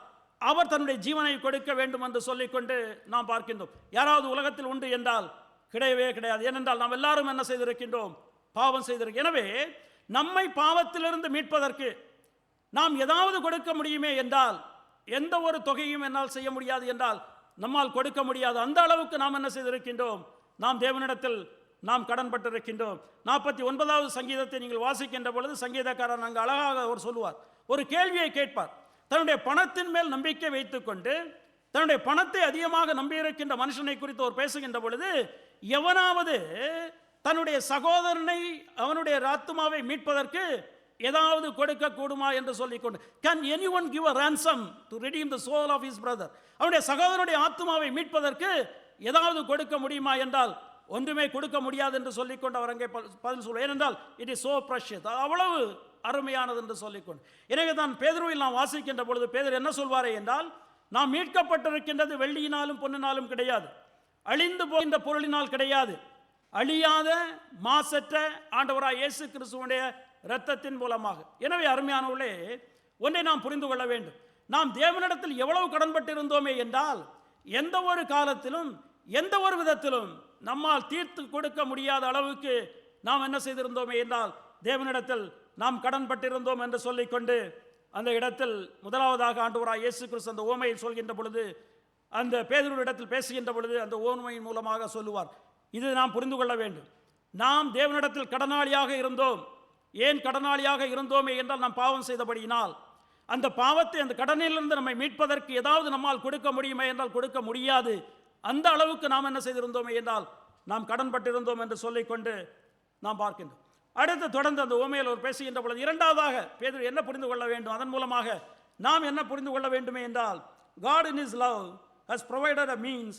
அவர் தன்னுடைய ஜீவனை கொடுக்க வேண்டும் என்று சொல்லிக்கொண்டு நாம் பார்க்கின்றோம். யாராவது உலகத்தில் உண்டு என்றால் கிடையவே கிடையாது. ஏனென்றால் நாம் எல்லாரும் என்ன செய்திருக்கின்றோம்? பாவம் செய்திருக்கிறோம். எனவே நம்மை பாவத்திலிருந்து மீட்பதற்கு நாம் ஏதாவது கொடுக்க முடியுமே என்றால் எந்த ஒரு தொகையும் என்னால் செய்ய முடியாது என்றால் நம்மால் கொடுக்க முடியாது. அந்த அளவுக்கு நாம் என்ன செய்திருக்கின்றோம்? நாம் தேவனிடத்தில் நாம் கடன் பட்டிருக்கின்றோம். 49வது சங்கீதத்தை நீங்கள் வாசிக்கின்ற பொழுது சங்கீதக்காரன் அங்கு அழகாக அவர் சொல்லுவார், ஒரு கேள்வியை கேட்பார். தன்னுடைய பணத்தின் மேல் நம்பிக்கை வைத்துக்கொண்டு தன்னுடைய பணத்தை அதிகமாக நம்பியிருக்கின்ற மனுஷனை குறித்து அவர் பேசுகின்ற பொழுது, எவனாவது தன்னுடைய சகோதரனை அவனுடைய ஆத்துமாவை மீட்பதற்கு ஏதாவது கொடுக்க கூடுமா என்று சொல்லிக்கொண்டு, can anyone give a ransom to redeem the soul of his brother? அவனுடைய சகோதரனுடைய ஆத்துமாவை மீட்பதற்கு ஏதாவது கொடுக்க முடியுமா என்றால் ஒன்றுமே கொடுக்க முடியாது என்று சொல்லிக்கொண்டு அவர் அங்கே பதில் சொல்வார். ஏனென்றால் இட் இஸ் சோ ப்ரெஷியஸ், அவ்வளவு அருமையானது என்று சொல்லிக்கொண்டு. எனவே தான் பேதுருவில் நாம் வாசிக்கின்ற பொழுது பேதுரு என்ன சொல்வாரே என்றால், நாம் மீட்கப்பட்டிருக்கின்றது வெள்ளியினாலும் பொன்னினாலும் கிடையாது, அழிந்து போகின்ற பொருளினால் கிடையாது, அழியாத மாசற்ற ஆண்டவராய் இயேசு கிறிஸ்துவுடைய இரத்தத்தின் மூலமாக. எனவே அருமையானவர்களே, ஒன்றை நாம் புரிந்து கொள்ள வேண்டும். நாம் தேவனிடத்தில் எவ்வளவு கடன்பட்டிருந்தோமே என்றால், எந்த ஒரு காலத்திலும் எந்த ஒரு விதத்திலும் நம்மால் தீர்த்து கொடுக்க முடியாத அளவுக்கு நாம் என்ன செய்திருந்தோமே என்றால் தேவனிடத்தில் நாம் கடன்பட்டிருந்தோம் என்று சொல்லிக்கொண்டு அந்த இடத்தில் முதலாவதாக ஆண்டவராய் இயேசு கிறிஸ்து அந்த ஓமையை சொல்கின்ற பொழுது, அந்த பேதுருவிடத்தில் பேசுகின்ற பொழுது அந்த ஓமையின் மூலமாக சொல்லுவார். இது நாம் புரிந்து கொள்ள வேண்டும். நாம் தேவனிடத்தில் கடனாளியாக இருந்தோம். ஏன் கடனாளியாக இருந்தோமே என்றால், நாம் பாவம் செய்தபடியினால். அந்த பாவத்தை, அந்த கடனிலிருந்து நம்மை மீட்பதற்கு ஏதாவது நம்மால் கொடுக்க முடியுமே என்றால் கொடுக்க முடியாது. அந்த அளவுக்கு நாம் என்ன செய்திருந்தோமே என்றால் நாம் கடன்பட்டிருந்தோம் என்று சொல்லிக்கொண்டு நாம் பார்க்கின்றோம். அடுத்து தொடர்ந்து அந்த ஓமையில் ஒரு பேசுகின்ற பொழுது இரண்டாவதாக பேதுரு என்ன புரிந்து கொள்ள வேண்டும், அதன் மூலமாக நாம் என்ன புரிந்து கொள்ள வேண்டுமே என்றால், God in His love has provided a means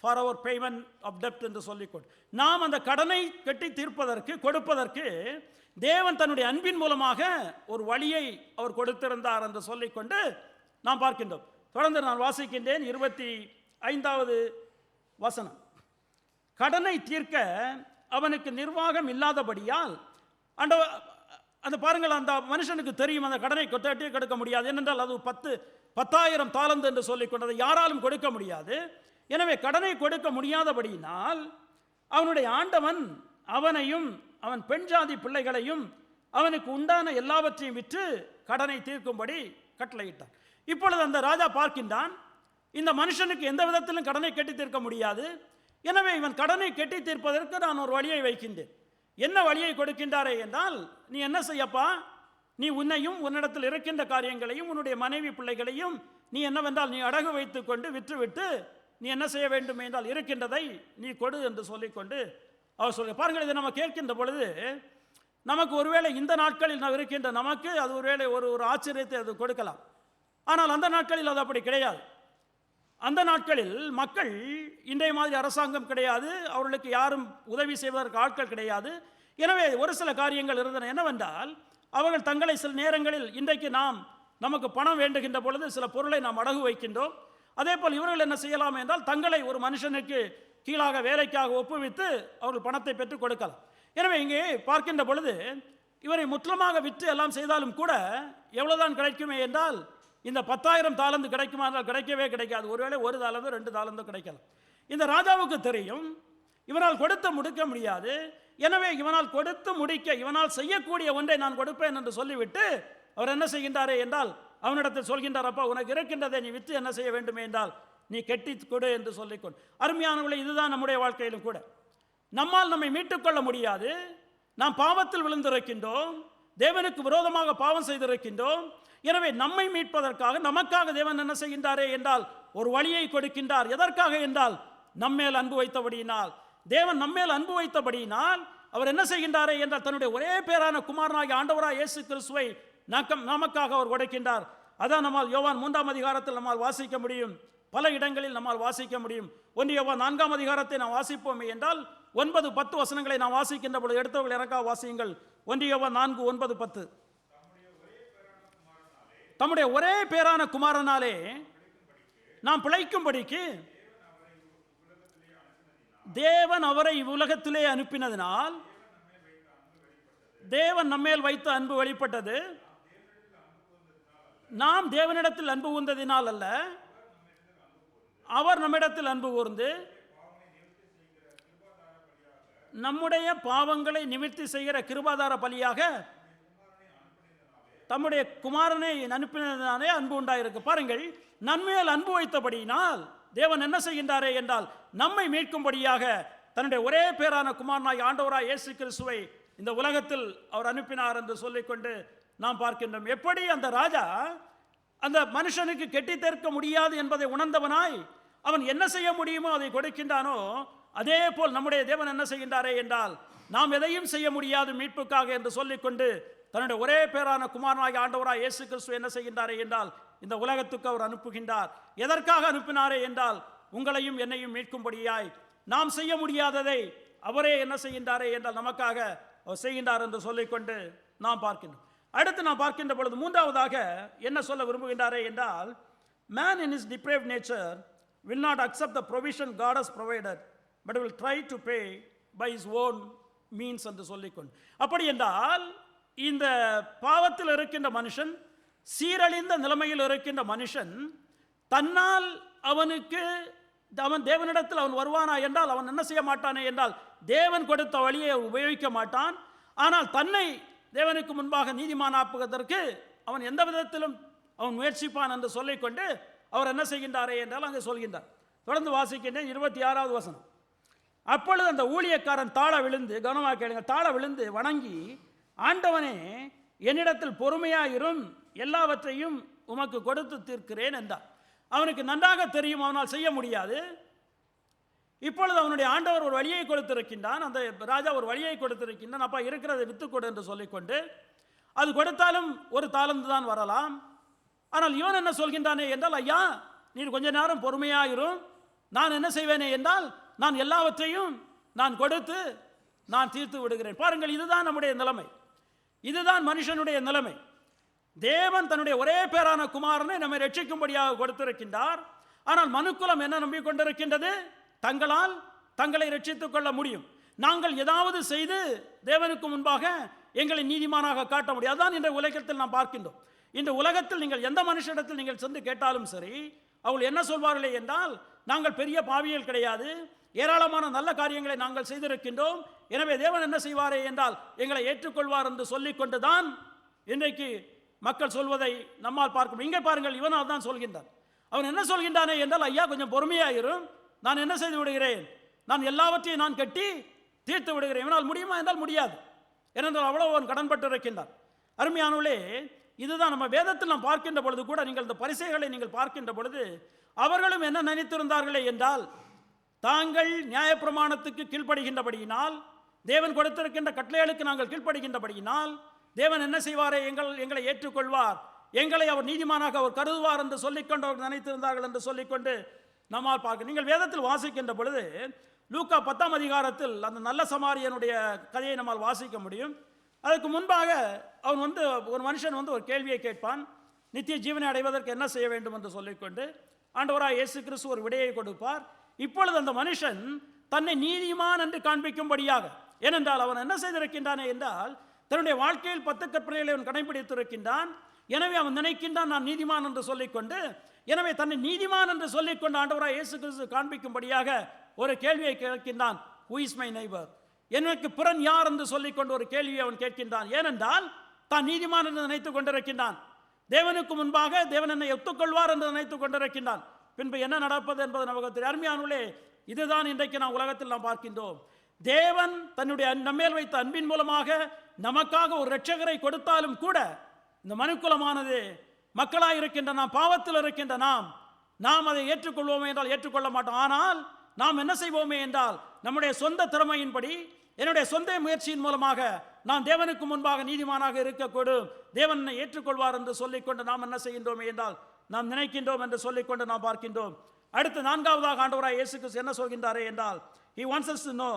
for our payment of debt என்று சொல்லிக்கொண்டு, நாம் அந்த கடனை கட்டி தீர்ப்பதற்கு கொடுப்பதற்கு தேவன் தன்னுடைய அன்பின் மூலமாக ஒரு வழியை அவர் கொடுத்திருந்தார் என்று சொல்லிக்கொண்டு நாம் பார்க்கின்றோம். தொடர்ந்து நான் வாசிக்கின்றேன் 25வது வசனம். கடனை தீர்க்க அவனுக்கு நிர்வாகம் இல்லாதபடியால் அந்த பாருங்கள், அந்த மனுஷனுக்கு தெரியும் அந்த கடனை கொட்டாட்டி கொடுக்க முடியாது. ஏனென்றால் அது 10,000 தாலந்து என்று சொல்லிக்கொண்டதை யாராலும் கொடுக்க முடியாது. எனவே கடனை கொடுக்க முடியாதபடியினால் அவனுடைய ஆண்டவன் அவனையும் அவன் பெண் ஜாதி பிள்ளைகளையும் அவனுக்கு உண்டான எல்லாவற்றையும் விற்று கடனை தீர்க்கும்படி கட்டளையிட்டான். இப்பொழுது அந்த ராஜா பார்க்கின்றான், இந்த மனுஷனுக்கு எந்த விதத்திலும் கடனை கட்டி தீர்க்க முடியாது. எனவே இவன் கடனை கட்டி தீர்ப்பதற்கு நான் ஒரு வழியை வைக்கின்றேன். என்ன வழியை கொடுக்கின்றாரே என்றால், நீ என்ன செய்யப்பா, நீ உன்னையும் உன்னிடத்தில் இருக்கின்ற காரியங்களையும் உன்னுடைய மனைவி பிள்ளைகளையும் நீ என்னவென்றால் நீ அடகு வைத்துக் கொண்டு விற்றுவிட்டு நீ என்ன செய்ய வேண்டும் என்றால் இருக்கின்றதை நீ கொடு என்று சொல்லிக்கொண்டு அவர் சொல்ல. பாருங்கள், இதை நம்ம கேட்கின்ற பொழுது நமக்கு ஒருவேளை இந்த நாட்களில் நாம் இருக்கின்ற நமக்கு அது ஒருவேளை ஒரு ஆச்சரியத்தை அது கொடுக்கலாம். ஆனால் அந்த நாட்களில் அது அப்படி கிடையாது. அந்த நாட்களில் மக்கள் இன்றைய மாதிரி அரசாங்கம் கிடையாது, அவர்களுக்கு யாரும் உதவி செய்வதற்கு ஆட்கள் கிடையாது. எனவே ஒரு சில காரியங்கள் இருந்தன. என்னவென்றால், அவர்கள் தங்களை சில நேரங்களில் இன்றைக்கு நமக்கு பணம் வேண்டுகின்ற பொழுது சில பொருளை நாம் அடகு வைக்கின்றோம். அதே போல் இவர்கள் என்ன செய்யலாம் என்றால், தங்களை ஒரு மனுஷனுக்கு கீழாக வேலைக்காக ஒப்புவித்து அவர்கள் பணத்தை பெற்றுக் கொடுக்கலாம். எனவே இங்கே பார்க்கின்ற பொழுது இவரை முற்றமாக விற்று எல்லாம் செய்தாலும் கூட எவ்வளவுதான் கிடைக்குமே என்றால், இந்த 10,000 தாலந்து கிடைக்குமா என்றால் கிடைக்கவே கிடைக்காது. ஒருவேளை 1 தாலந்தோ 2 தாலந்தோ கிடைக்கலாம். இந்த ராஜாவுக்கு தெரியும் இவனால் கொடுத்து முடிக்க முடியாது. எனவே இவனால் கொடுத்து முடிக்க, இவனால் செய்யக்கூடிய ஒன்றை நான் கொடுப்பேன் என்று சொல்லிவிட்டு அவர் என்ன செய்கின்றாரே என்றால், அவனிடத்தில் சொல்கின்றார், அப்பா உனக்கு இருக்கின்றதை நீ விற்று என்ன செய்ய வேண்டுமே என்றால் நீ கெட்டி கொடு என்று சொல்லிக்கொண்டு. அருமையானவர்களே, இதுதான் நம்முடைய வாழ்க்கையிலும் கூட. நம்மால் நம்மை மீட்டுக்கொள்ள முடியாது. நாம் பாவத்தில் விழுந்திருக்கின்றோம், தேவனுக்கு விரோதமாக பாவம் செய்திருக்கின்றோம். எனவே நம்மை மீட்பதற்காக நமக்காக தேவன் என்ன செய்கின்றாரே என்றால் ஒரு வழியை கொடுக்கின்றார். எதற்காக என்றால், நம்மேல் அன்பு வைத்தபடியினால். தேவன் நம்மேல் அன்பு வைத்தபடியினால் அவர் என்ன செய்கின்றாரே என்றால் தன்னுடைய ஒரே பேரான குமாரனாகிய ஆண்டவராய் இயேசு கிறிஸ்துவை நமக்காக அவர் கொடுக்கின்றார். அதான் நம்மால் யோவான் 3ஆம் அதிகாரத்தில் நம்மால் வாசிக்க முடியும், பல இடங்களில் நம்மால் வாசிக்க முடியும். 1 யோவான் 4ஆம் அதிகாரத்தை நாம் வாசிப்போமே என்றால் 9-10 வசனங்களை நாம் வாசிக்கின்ற பொழுது எடுத்தவர்கள் எனக்காக வாசியுங்கள். 1 யோவான் 4:9-10. தம்முடைய ஒரே பேரான குமாரனாலே நாம் பிழைக்கும்படிக்கு தேவன் அவரை இவ்வுலகத்திலே அனுப்பினதினால் தேவன் நம்மேல் வைத்த அன்பு வெளிப்பட்டது. நாம் தேவனிடத்தில் அன்பு கூர்ந்ததினால் அல்ல, அவர் நம்மிடத்தில் அன்பு கூர்ந்து நம்முடைய பாவங்களை நிவர்த்தி செய்கிற கிருபாதார பலியாக தம்முடைய குமாரனை அனுப்பினதானே அன்பு உண்டாயிருக்கு. பாருங்கள், நன்மையால் அன்பு வைத்தபடியினால் தேவன் என்ன செய்கின்றாரே என்றால் நம்மை மீட்கும்படியாக தன்னுடைய ஒரே பேரான குமாரனாய் ஆண்டவராய் இயேசு கிறிஸ்துவை இந்த உலகத்தில் அவர் அனுப்பினார் என்று சொல்லிக்கொண்டு நாம் பார்க்கின்றோம். எப்படி அந்த ராஜா அந்த மனுஷனுக்கு கெட்டி தீர்க்க முடியாது என்பதை உணர்ந்தவனாய் அவன் என்ன செய்ய முடியுமோ அதை கொடுக்கின்றானோ, அதே போல் நம்முடைய தேவன் என்ன செய்கின்றாரே என்றால் நாம் எதையும் செய்ய முடியாது மீட்புக்காக என்று சொல்லிக்கொண்டு தன்னுடைய ஒரே பேரான குமாரனாகிய ஆண்டவராய் இயேசு கிறிஸ்து என்ன செய்கின்றாரே என்றால் இந்த உலகத்துக்கு அவர் அனுப்புகின்றார். எதற்காக அனுப்பினாரே என்றால் உங்களையும் என்னையும் மீட்கும்படியாய், நாம் செய்ய முடியாததை அவரே என்ன செய்கின்றாரே என்றால் நமக்காக அவர் செய்கின்றார் என்று சொல்லிக்கொண்டு நாம் பார்க்கின்றோம். அடுத்து நாம் பார்க்கின்ற பொழுது மூன்றாவதாக என்ன சொல்ல விரும்புகின்றாரே என்றால், man in his depraved nature will not accept the provision God has provided, but will try to pay by his own means என்று சொல்லிக்கொண்டு, அப்படி என்றால் இந்த பாவத்தில் இருக்கின்ற மனுஷன், சீரழிந்த நிலைமையில் இருக்கின்ற மனுஷன், தன்னால் அவன் தேவனிடத்தில் அவன் வருவானா என்றால் அவன் என்ன செய்ய மாட்டானே என்றால் தேவன் கொடுத்த வழியை உபயோகிக்க மாட்டான். ஆனால் தன்னை தேவனுக்கு முன்பாக நீதிமானாக்குவதற்கு அவன் எந்த விதத்திலும் அவன் முயற்சிப்பான் என்று சொல்லிக்கொண்டு அவர் என்ன செய்கின்றாரே என்றால் அங்கே சொல்கின்றார். தொடர்ந்து வாசிக்கின்றேன் 26வது வசனம். அப்பொழுது அந்த ஊழியக்காரன் தாழ விழுந்து, கவனமாக கேளுங்க, தாழ விழுந்து வணங்கி, ஆண்டவனே என்னிடத்தில் பொறுமையாயிரும், எல்லாவற்றையும் உமக்கு கொடுத்து தீர்க்கிறேன் என்றார். அவனுக்கு நன்றாக தெரியும் அவனால் செய்ய முடியாது. இப்பொழுது அவனுடைய ஆண்டவர் ஒரு வழியை கொடுத்திருக்கின்றான், அந்த ராஜா ஒரு வழியை கொடுத்திருக்கின்றான். அப்பா இருக்கிறதை வித்துக்கொடு என்று சொல்லிக்கொண்டு, அது கொடுத்தாலும் ஒரு தாளந்து தான் வரலாம். ஆனால் இவன் என்ன சொல்கின்றானே என்றால், ஐயா நீர் கொஞ்ச நேரம் பொறுமையாயிரும், நான் என்ன செய்வேனே என்றால் நான் எல்லாவற்றையும் நான் கொடுத்து நான் தீர்த்து விடுகிறேன். பாருங்கள், இதுதான் நம்முடைய நிலைமை, இதுதான் மனுஷனுடைய நிலைமை. தேவன் தன்னுடைய ஒரே பேரான குமாரனை நம்மை ரட்சிக்கும்படியாக கொடுத்திருக்கின்றார். ஆனால் மனுக்குலம் என்ன நம்பிக்கொண்டிருக்கின்றது? தங்களால் தங்களை ரட்சித்துக் கொள்ள முடியும், நாங்கள் ஏதாவது செய்து தேவனுக்கு முன்பாக எங்களை நீதிமானாக காட்ட முடியும். அதுதான் இந்த உலகத்தில் நாம் பார்க்கின்றோம். இந்த உலகத்தில் நீங்கள் எந்த மனுஷனிடத்தில் நீங்கள் சென்று கேட்டாலும் சரி, அவர்கள் என்ன சொல்வார்களே என்றால், நாங்கள் பெரிய பாவியல் கிடையாது, ஏராளமான நல்ல காரியங்களை நாங்கள் செய்திருக்கின்றோம், எனவே தேவன் என்ன செய்வாரே என்றால் எங்களை ஏற்றுக்கொள்வார் என்று சொல்லிக்கொண்டு தான் இன்றைக்கு மக்கள் சொல்வதை நம்மால் பார்க்கணும். இங்கே பாருங்கள், இவனால் தான் சொல்கின்றான். அவன் என்ன சொல்கின்றானே என்றால், ஐயா கொஞ்சம் பொறுமையாயிரும், நான் என்ன செய்து விடுகிறேன், நான் எல்லாவற்றையும் நான் கட்டி தீர்த்து விடுகிறேன். இவனால் முடியுமா என்றால் முடியாது, ஏனென்றால் அவ்வளவு அவன் கடன்பட்டு இருக்கின்றான். அருமையானவர்களே, இதுதான் நம்ம வேதத்தில் நாம் பார்க்கின்ற பொழுது கூட, நீங்கள் இந்த பரிசேயர்களை நீங்கள் பார்க்கின்ற பொழுது அவர்களும் என்ன நினைத்திருந்தார்களே என்றால், தாங்கள் நியாயப்பிரமாணத்துக்கு கீழ்ப்படுகின்றபடியினால், தேவன் கொடுத்திருக்கின்ற கட்டளைகளுக்கு நாங்கள் கீழ்ப்படுகின்றபடியினால் தேவன் என்ன செய்வாரே, எங்களை ஏற்றுக்கொள்வார், எங்களை அவர் நீதிமானாக அவர் கருதுவார் என்று சொல்லிக்கொண்டு அவர் நினைத்திருந்தார்கள் என்று சொல்லிக்கொண்டு நம்மால் பார்க்க. நீங்கள் வேதத்தில் வாசிக்கின்ற பொழுது லூக்கா 10ஆம் அதிகாரத்தில் அந்த நல்ல சமாரியனுடைய கதையை நம்மால் வாசிக்க முடியும். அதுக்கு முன்பாக அவன் ஒரு மனுஷன் ஒரு கேள்வியை கேட்பான், நித்திய ஜீவனை அடைவதற்கு என்ன செய்ய வேண்டும் என்று சொல்லிக்கொண்டு ஆண்டவராய் இயேசு கிறிஸ்து ஒரு விடையை கொடுப்பார். இப்பொழுது அந்த மனுஷன் தன்னை நீதிமான் என்று காண்பிக்கும்படியாக, ஏனென்றால் அவன் என்ன செய்திருக்கின்றானே என்றால் தன்னுடைய வாழ்க்கையில் 10 கற்பனைகளை அவன் கடைபிடித்திருக்கின்றான். எனவே அவன் நினைக்கின்றான் நான் நீதிமான் என்று சொல்லிக்கொண்டு, எனவே தன்னை நீதிமான் என்று சொல்லிக்கொண்டு ஆண்டவராய் இயேசு கிறிஸ்து காண்பிக்கும்படியாக ஒரு கேள்வியை கேட்கின்றான். ஹூ இஸ் மை நெய்பர், எனக்கு பிறன் யார் என்று சொல்லிக்கொண்டு ஒரு கேள்வியை அவன் கேட்கின்றான். ஏனென்றால் தான் நீதிமான் என்று நினைத்துக் கொண்டிருக்கின்றான், தேவனுக்கு முன்பாக தேவன் என்னை ஒத்துக்கொள்வார் என்று நினைத்துக் கொண்டிருக்கின்றான். பின்பு என்ன நடப்பது என்பது நமக்கு தெரியும். அருமையானவர்களே, இதுதான் இன்றைக்கு நாம் உலகத்தில் நாம் பார்க்கின்றோம். தேவன் தன்னுடைய நம்மேல் வைத்த அன்பின் மூலமாக நமக்காக ஒரு இரட்சகரை கொடுத்தாலும் கூட, இந்த மனுக்குலமானது மக்களாக இருக்கின்ற நாம், பாவத்தில் இருக்கின்ற நாம் அதை ஏற்றுக்கொள்வோமே என்றால் ஏற்றுக்கொள்ள மாட்டோம். ஆனால் நாம் என்ன செய்வோமே என்றால் நம்முடைய சொந்த திறமையின்படி, என்னுடைய சொந்த முயற்சியின் மூலமாக நாம் தேவனுக்கு முன்பாக நீதிமானாக இருக்கக்கூடும், தேவன் என்னை ஏற்றுக்கொள்வார் என்று சொல்லிக்கொண்டு நாம் என்ன செய்கின்றோமே என்றால் நாம் நினைக்கின்றோம் என்று சொல்லிக்கொண்டு நாம் பார்க்கின்றோம். அடுத்து 4ஆவதாக ஆண்டவராய் இயேசு கிறிஸ்து என்ன சொல்கின்றாரே என்றால், he wants us to know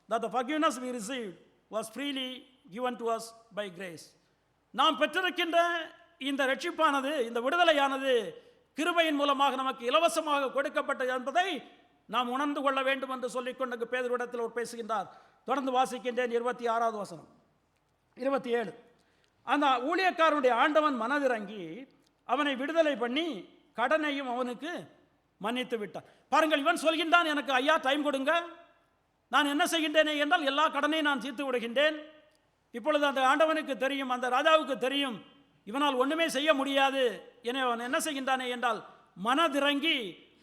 that the forgiveness we received was freely given to us by grace. நாம் பெற்றிருக்கின்ற இந்த ரட்சிப்பானது, இந்த விடுதலையானது கிருபையின் மூலமாக நமக்கு இலவசமாக கொடுக்கப்பட்டது என்பதை நாம் உணர்ந்து கொள்ள வேண்டும் என்று சொல்லிக்கொண்டு பேதுருவிடத்தில் அவர் பேசுகின்றார். தொடர்ந்து வாசிக்கின்றேன் 26வது வசனம் 27. அந்த ஊழியக்காரனுடைய ஆண்டவன் மனதிறங்கி அவனை விடுதலை பண்ணி கடனையும் அவனுக்கு மன்னித்து விட்டான். பாருங்கள், இவன் சொல்கின்றான், எனக்கு ஐயா டைம் கொடுங்க, நான் என்ன செய்கின்றேனே என்றால் எல்லா கடனையும் நான் தீர்த்து விடுகின்றேன். இப்பொழுது அந்த ஆண்டவனுக்கு தெரியும், அந்த ராஜாவுக்கு தெரியும், இவனால் ஒன்றுமே செய்ய முடியாது. எனவே அவன் என்ன செய்கின்றானே என்றால் மனதிறங்கி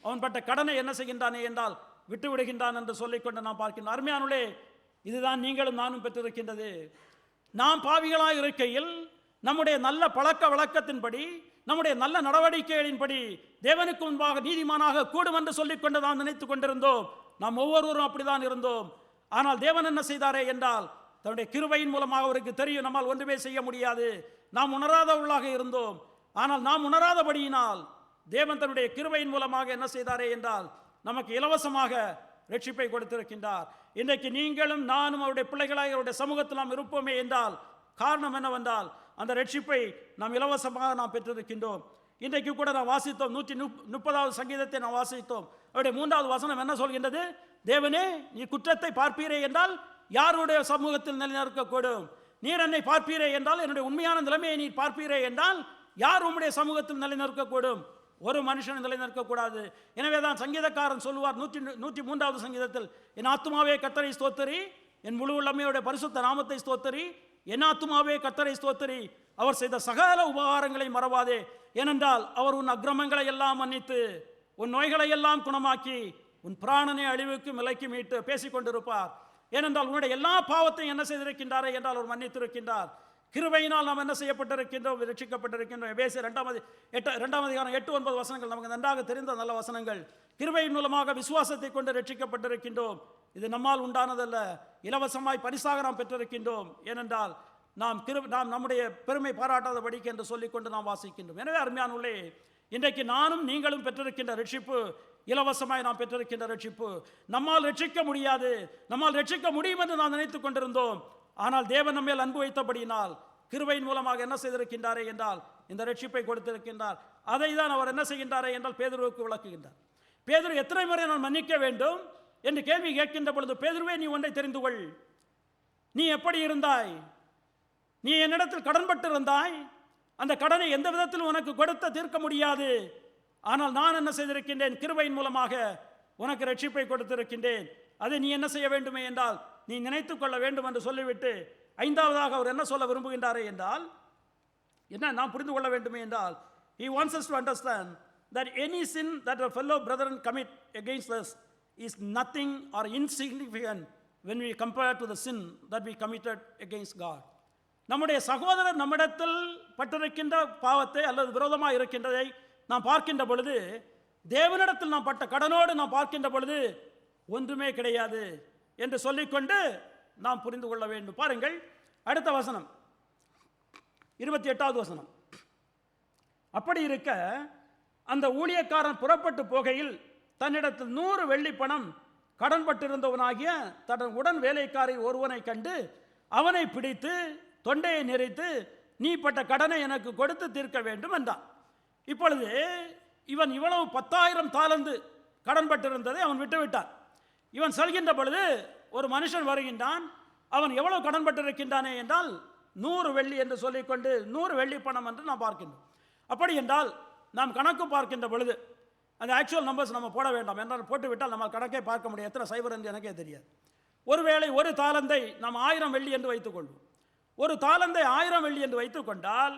அவன் பட்ட கடனை என்ன செய்கின்றானே என்றால் விட்டு விடுகின்றான் என்று சொல்லிக்கொண்டு நாம் பார்க்கின்றோம். அருமையானவர்களே, இதுதான் நீங்களும் நானும் பெற்றிருக்கின்றது. நாம் பாவிகளாக இருக்கையில் நம்முடைய நல்ல பழக்க வழக்கத்தின்படி, நம்முடைய நல்ல நடவடிக்கைகளின்படி தேவனுக்கு முன்பாக நீதிமானாக கூடும் என்று சொல்லிக்கொண்டு நாம் நினைத்து கொண்டிருந்தோம். நாம் ஒவ்வொருவரும் அப்படிதான் இருந்தோம். ஆனால் தேவன் என்ன செய்தாரே என்றால் தன்னுடைய கிருபையின் மூலமாக அவருக்கு தெரியும் நம்மால் ஒன்றுமே செய்ய முடியாது, நாம் உணராதவர்களாக இருந்தோம். ஆனால் நாம் உணராதபடியினால் தேவன் தன்னுடைய கிருபையின் மூலமாக என்ன செய்தாரே என்றால் நமக்கு இலவசமாக ரட்சிப்பை கொடுத்திருக்கின்றார். இன்றைக்கு நீங்களும் நானும் அவருடைய பிள்ளைகளாக அவருடைய சமூகத்தில் நாம் இருப்போமே என்றால் காரணம் என்னவென்றால் அந்த ரட்சிப்பை நாம் இலவசமாக நாம் பெற்றிருக்கின்றோம். இன்றைக்கு கூட நாம் வாசித்தோம், 130வது சங்கீதத்தை நாம் வாசித்தோம். அவருடைய 3வது வசனம் என்ன சொல்கின்றது? தேவனே, நீ குற்றத்தை பார்ப்பீரே என்றால் யாருடைய சமூகத்தில் நிலைநிற்கக்கூடும்? நீர் என்னை பார்ப்பீரே என்றால், என்னுடைய உண்மையான நிலைமையை நீர் பார்ப்பீரே என்றால் யார் உம்முடைய சமூகத்தில் நிலைநிற்கக்கூடும்? ஒரு மனுஷன் நிலைநிற்கக்கூடாது. எனவே தான் சங்கீதக்காரன் சொல்லுவார் 103வது சங்கீதத்தில், என் ஆத்துமாவே கர்த்தரை ஸ்தோத்திரி, என் முழு உள்ளமையுடைய பரிசுத்த நாமத்தை ஸ்தோத்திரி, என் ஆத்துமாவே கர்த்தரை ஸ்தோத்திரி, அவர் செய்த சகல உபகாரங்களை மறவாதே, ஏனென்றால் அவர் உன் அக்கிரமங்களை எல்லாம் மன்னித்து உன் நோய்களை எல்லாம் குணமாக்கி உன் பிராணனை அழிவுக்கு விலைக்கு மீட்டு பேசிக்கொண்டிருப்பார். ஏனென்றால் உன்னுடைய எல்லா பாவத்தையும் என்ன செய்திருக்கின்றாரே என்றால் அவர் மன்னித்திருக்கின்றார். கிருபையினால் நாம் என்ன செய்யப்பட்டிருக்கின்றோம்? ரட்சிக்கப்பட்டிருக்கின்றோம். எபேசியர் 2வது அதிகாரம் 8-9 வசனங்கள் நமக்கு நன்றாக தெரிந்த நல்ல வசனங்கள். கிருபையின் மூலமாக விசுவாசத்தை கொண்டு ரட்சிக்கப்பட்டிருக்கின்றோம். இது நம்மால் உண்டானதல்ல, இலவசமாய் பரிசாக நாம் பெற்றிருக்கின்றோம். ஏனென்றால் நாம் நம்முடைய பெருமை பாராட்டாதபடிக்கு என்று சொல்லிக்கொண்டு நாம் வாசிக்கின்றோம். எனவே அருமையானவர்களே, இன்றைக்கு நானும் நீங்களும் பெற்றிருக்கின்ற ரட்சிப்பு இலவசமாய் நாம் பெற்றிருக்கின்ற ரட்சிப்பு. நம்மால் ரட்சிக்க முடியாது, நம்மால் ரட்சிக்க முடியும் என்று நாம் நினைத்துக் கொண்டிருந்தோம். ஆனால் தேவன் நம்மேல் அன்பு வைத்தபடியினால் கிருபையின் மூலமாக என்ன செய்திருக்கின்றாரே என்றால் இந்த ரட்சிப்பை கொடுத்திருக்கின்றார். அதை தான் அவர் என்ன செய்கின்றாரே என்றால் பேதுருவுக்கு விளக்குகின்றார். பேதுரு, எத்தனை முறை நான் மன்னிக்க வேண்டும் என்று கேள்வி கேட்கின்ற பொழுது, பேதுருவே, நீ ஒன்றை தெரிந்து கொள். நீ எப்படி இருந்தாய்? நீ என்னிடத்தில் கடன்பட்டு இருந்தாய். அந்த கடனை எந்த விதத்திலும் உனக்கு கொடுத்த தீர்க்க முடியாது. ஆனால் நான் என்ன செய்திருக்கின்றேன்? கிருபையின் மூலமாக உனக்கு ரட்சிப்பை கொடுத்திருக்கின்றேன். அதை நீ என்ன செய்ய வேண்டுமே என்றால் நீ நினைத்துக் கொள்ள வேண்டும் என்று சொல்லிவிட்டு 5வதாக அவர் என்ன சொல்ல விரும்புகின்றாரே என்றால், என்ன நாம் புரிந்து கொள்ள வேண்டுமே என்றால், he wants us to understand that any sin that our fellow brethren commit against us is nothing or insignificant when we compare to the sin that we committed against God. நம்முடைய சகோதரர் நம்மிடத்தில் பட்டிருக்கின்ற பாவத்தை அல்லது விரோதமாக இருக்கின்றதை நாம் பார்க்கின்ற பொழுது, தேவனிடத்தில் நாம் பட்ட கடனோடு நாம் பார்க்கின்ற பொழுது ஒன்றுமே கிடையாது என்று சொல்லிக்கொண்டு நாம் புரிந்து கொள்ள வேண்டும். பாருங்கள், அடுத்த வசனம் 28வது வசனம். அப்படி இருக்க அந்த ஊழியக்காரன் புறப்பட்டு போகையில் தன்னிடத்தில் 100 வெள்ளி பணம் கடன்பட்டிருந்தவனாகிய தன் உடன் வேலைக்காரி ஒருவனை கண்டு அவனை பிடித்து தொண்டையை நெரித்து, நீ பட்ட கடனை எனக்கு கொடுத்து தீர்க்க வேண்டும் என்றான். இப்பொழுது இவன் இவ்வளவு 10,000 தாலந்து கடன்பட்டிருந்ததை அவன் விட்டுவிட்டான். இவன் செல்கின்ற பொழுது ஒரு மனுஷன் வருகின்றான். அவன் எவ்வளவு கடன்பட்டிருக்கின்றானே என்றால் 100 வெள்ளி என்று சொல்லிக்கொண்டு 100 வெள்ளி பணம் என்று நாம் பார்க்கின்றோம். அப்படி என்றால் நாம் கணக்கு பார்க்கின்ற பொழுது அந்த ஆக்சுவல் நம்பர்ஸ் நம்ம போட வேண்டாம் என்றால் போட்டுவிட்டால் நம்ம கணக்கை பார்க்க முடியும். எத்தனை சைபர் என்று எனக்கே தெரியாது. ஒருவேளை ஒரு தாலந்தை நாம் 1000 வெள்ளி என்று வைத்துக்கொள்வோம். ஒரு தாலந்தை 1000 வெள்ளி என்று வைத்துக்கொண்டால்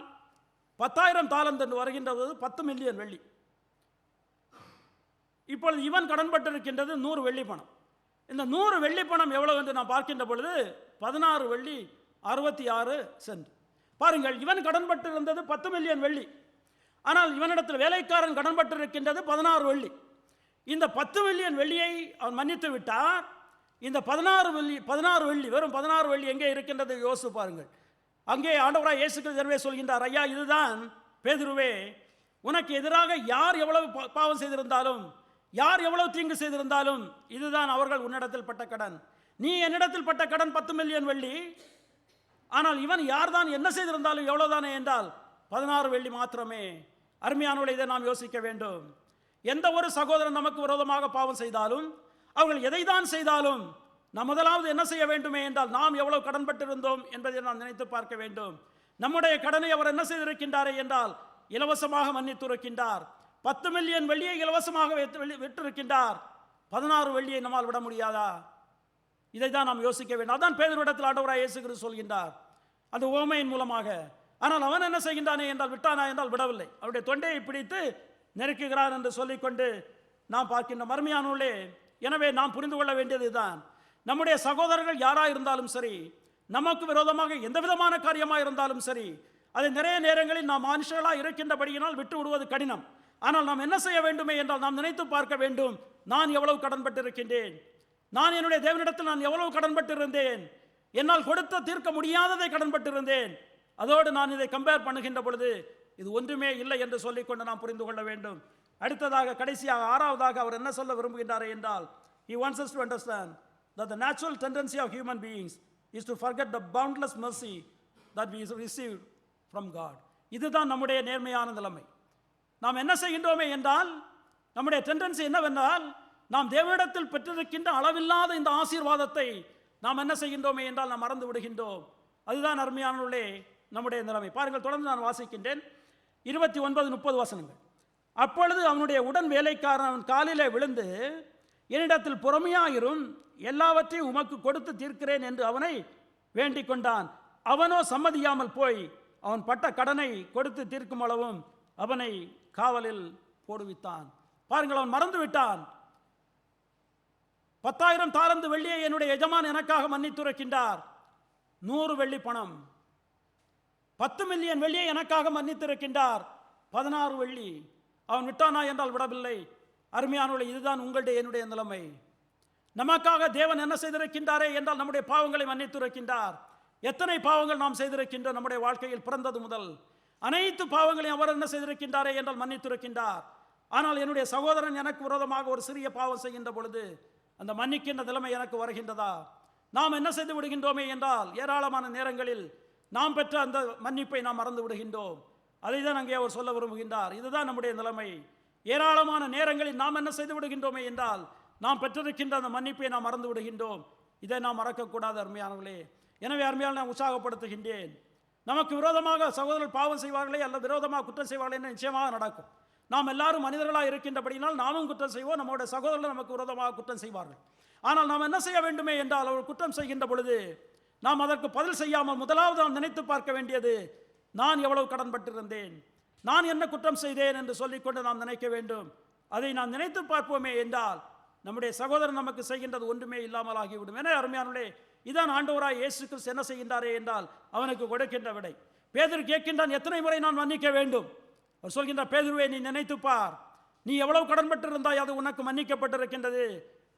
10,000 தாலந்து என்று வருகின்றது 10 மில்லியன் வெள்ளி. இப்பொழுது இவன் கடன்பட்டிருக்கின்றது 100 வெள்ளி பணம். இந்த 100 வெள்ளி பணம் எவ்வளவு என்று நாம் பார்க்கின்ற பொழுது 16 வெள்ளி 66 சென்ட். பாருங்கள், இவன் கடன்பட்டிருந்தது 10 மில்லியன் வெள்ளி. ஆனால் இவனிடத்தில் வேலைக்காரன் கடன்பட்டிருக்கின்றது 16 வெள்ளி. இந்த 10 மில்லியன் வெள்ளியை அவன் மன்னித்து விட்டார். இந்த 16 வெள்ளி வெறும் 16 வெள்ளி எங்கே இருக்கின்றது யோசித்து பாருங்கள். அங்கே ஆண்டவராய் இயேசு கிறிஸ்து சொல்கின்றார், ஐயா, இதுதான் பேதுருவே, உனக்கு எதிராக யார் எவ்வளவு பாவம் செய்திருந்தாலும், யார் எவ்வளவு தீங்கு செய்திருந்தாலும், இதுதான் அவர்கள் உன்னிடத்தில் பட்ட கடன். நீ என்னிடத்தில் பட்ட கடன் 10 மில்லியன் வெள்ளி. ஆனால் இவன் யார் தான் என்ன செய்திருந்தாலும் எவ்வளவுதானே என்றால் 16 வெள்ளி மாத்திரமே. அருமையானவர்களே, இதை நாம் யோசிக்க வேண்டும். எந்த ஒரு சகோதரன் நமக்கு விரோதமாக பாவம் செய்தாலும், அவர்கள் எதை தான் செய்தாலும், நாம் முதலாவது என்ன செய்ய வேண்டுமே என்றால் நாம் எவ்வளவு கடன்பட்டிருந்தோம் என்பதை நாம் நினைத்து பார்க்க வேண்டும். நம்முடைய கடனை அவர் என்ன செய்திருக்கின்றாரே என்றால் இலவசமாக மன்னித்திருக்கின்றார். 10 மில்லியன் வெள்ளியை இலவசமாக விட்டிருக்கின்றார். 16 வெள்ளியை நம்மால் விட முடியாதா? இதை தான் நாம் யோசிக்க வேண்டும். அதான் பேதுருவிடத்தில் ஆண்டவராய் இயேசு கிறிஸ்து சொல்கின்றார் அந்த உவமையின் மூலமாக. ஆனால் அவன் என்ன செய்கின்றானே என்றால் விட்டானா என்றால் விடவில்லை. அவருடைய தொண்டையை பிடித்து நெருக்குகிறான் என்று சொல்லிக்கொண்டு நாம் பார்க்கின்ற மர்மையானவர்களே. எனவே நாம் புரிந்து கொள்ள வேண்டியது தான், நம்முடைய சகோதரர்கள் யாராக இருந்தாலும் சரி, நமக்கு விரோதமாக எந்த விதமான காரியமாக இருந்தாலும் சரி, அதை நிறைய நேரங்களில் நாம் மனுஷர்களாக இருக்கின்றபடியினால் விட்டு விடுவது கடினம். ஆனால் நாம் என்ன செய்ய வேண்டுமே என்றால் நாம் நினைத்து பார்க்க வேண்டும், நான் எவ்வளவு கடன்பட்டிருக்கின்றேன், நான் என்னுடைய தேவனிடத்தில் நான் எவ்வளவு கடன்பட்டிருந்தேன், என்னால் கொடுத்த தீர்க்க முடியாததை கடன்பட்டிருந்தேன். அதோடு நான் இதை கம்பேர் பண்ணுகின்ற பொழுது இது ஒன்றுமே இல்லை என்று சொல்லிக்கொண்டு நாம் புரிந்து கொள்ள வேண்டும். அடுத்ததாக கடைசியாக 6வதாக அவர் என்ன சொல்ல விரும்புகின்றாரே என்றால் He wants us to understand that the natural tendency of human beings is to forget the boundless mercy that we received from God. இதுதான் நம்முடைய நேர்மையான நிலைமை. நாம் என்ன செய்கின்றோமே என்றால், நம்முடைய டெண்டன்சி என்னவென்றால், நாம் தேவனிடத்தில் பெற்றிருக்கின்ற அளவில்லாத இந்த ஆசீர்வாதத்தை நாம் என்ன செய்கின்றோமே என்றால் நாம் மறந்து விடுகின்றோம். அதுதான் அருமையானவர்களே நம்முடைய நிலைமை. பாருங்கள், தொடர்ந்து நான் வாசிக்கின்றேன். 29-30 வசனங்கள். அப்பொழுது அவனுடைய உடன் வேலைக்காரன் அவன் காலிலே விழுந்து, என்னிடத்தில் பொறுமையாயிரும், எல்லாவற்றையும் உமக்கு கொடுத்து தீர்க்கிறேன் என்று அவனை வேண்டிக் கொண்டான். அவனோ சம்மதியாமல் போய் அவன் பட்ட கடனை கொடுத்து தீர்க்கும் அளவும் அவனை காவலில் போடுவித்தான். பாருங்கள், அவன் மறந்து விட்டான். 10,000 தாலந்து வெள்ளியை என்னுடைய எஜமான் எனக்காக மன்னித்துரைக்கின்றார். 100 வெள்ளி பணம். 10 மில்லியன் வெள்ளியை எனக்காக மன்னித்திருக்கின்றார். 16 வெள்ளி. அவன் விட்டானா என்றால் விடவில்லை. அருமையானவர்களே, இதுதான் உங்களுடைய என்னுடைய நிலைமை. நமக்காக தேவன் என்ன செய்திருக்கின்றாரே என்றால் நம்முடைய பாவங்களை மன்னித்திருக்கின்றார். எத்தனை பாவங்கள் நாம் செய்திருக்கின்றோம் நம்முடைய வாழ்க்கையில் பிறந்தது முதல். அனைத்து பாவங்களையும் அவர் என்ன செய்திருக்கின்றாரே என்றால் மன்னித்திருக்கின்றார். ஆனால் என்னுடைய சகோதரன் எனக்கு விரோதமாக ஒரு சிறிய பாவம் செய்கின்ற பொழுது அந்த மன்னிக்கின்ற நிலைமை எனக்கு வருகின்றதா? நாம் என்ன செய்து விடுகின்றோமே என்றால் ஏராளமான நேரங்களில் நாம் பெற்ற அந்த மன்னிப்பை நாம் மறந்து விடுகின்றோம். அதை தான் அங்கே அவர் சொல்ல விரும்புகின்றார். இதுதான் நம்முடைய நிலைமை. ஏராளமான நேரங்களில் நாம் என்ன செய்து விடுகின்றோமே என்றால் நாம் பெற்றிருக்கின்ற அந்த மன்னிப்பை நாம் மறந்து விடுகின்றோம். இதை நாம் மறக்கக்கூடாது அருமையானவர்களே. எனவே அருமையால் நான் உற்சாகப்படுத்துகின்றேன். நமக்கு விரோதமாக சகோதரர்கள் பாவம் செய்வார்களே அல்லது விரோதமாக குற்றம் செய்வார்களே என்று நிச்சயமாக நடக்கும். நாம் எல்லாரும் மனிதர்களாக இருக்கின்றபடினால் நாமும் குற்றம் செய்வோம். நம்முடைய சகோதரர்கள் நமக்கு விரோதமாக குற்றம் செய்வார்கள். ஆனால் நாம் என்ன செய்ய வேண்டுமே என்றால், அவர் குற்றம் செய்கின்ற பொழுது நாம் அதற்கு பதில் செய்யாமல் முதலாவது நாம் நினைத்து பார்க்க வேண்டியது, நான் எவ்வளவு கடன்பட்டிருந்தேன், நான் என்ன குற்றம் செய்தேன் என்று சொல்லிக்கொண்டு நாம் நினைக்க வேண்டும். அதை நாம் நினைத்து பார்ப்போமே என்றால் நம்முடைய சகோதரன் நமக்கு செய்கின்றது ஒன்றுமே இல்லாமல் ஆகிவிடும். என அருமையானவர்களே, இதான் ஆண்டவராய் இயேசு கிறிஸ்து என்ன செய்கின்றாரே என்றால் அவனுக்கு கொடுக்கின்ற விடை. பேதுரு கேட்கின்றான், எத்தனை முறை நான் மன்னிக்க வேண்டும்? அவர் சொல்கின்றார், பேதுருவே, நீ நினைத்து பார், நீ எவ்வளவு கடன்பட்டிருந்தாய், அது உனக்கு மன்னிக்கப்பட்டிருக்கின்றது.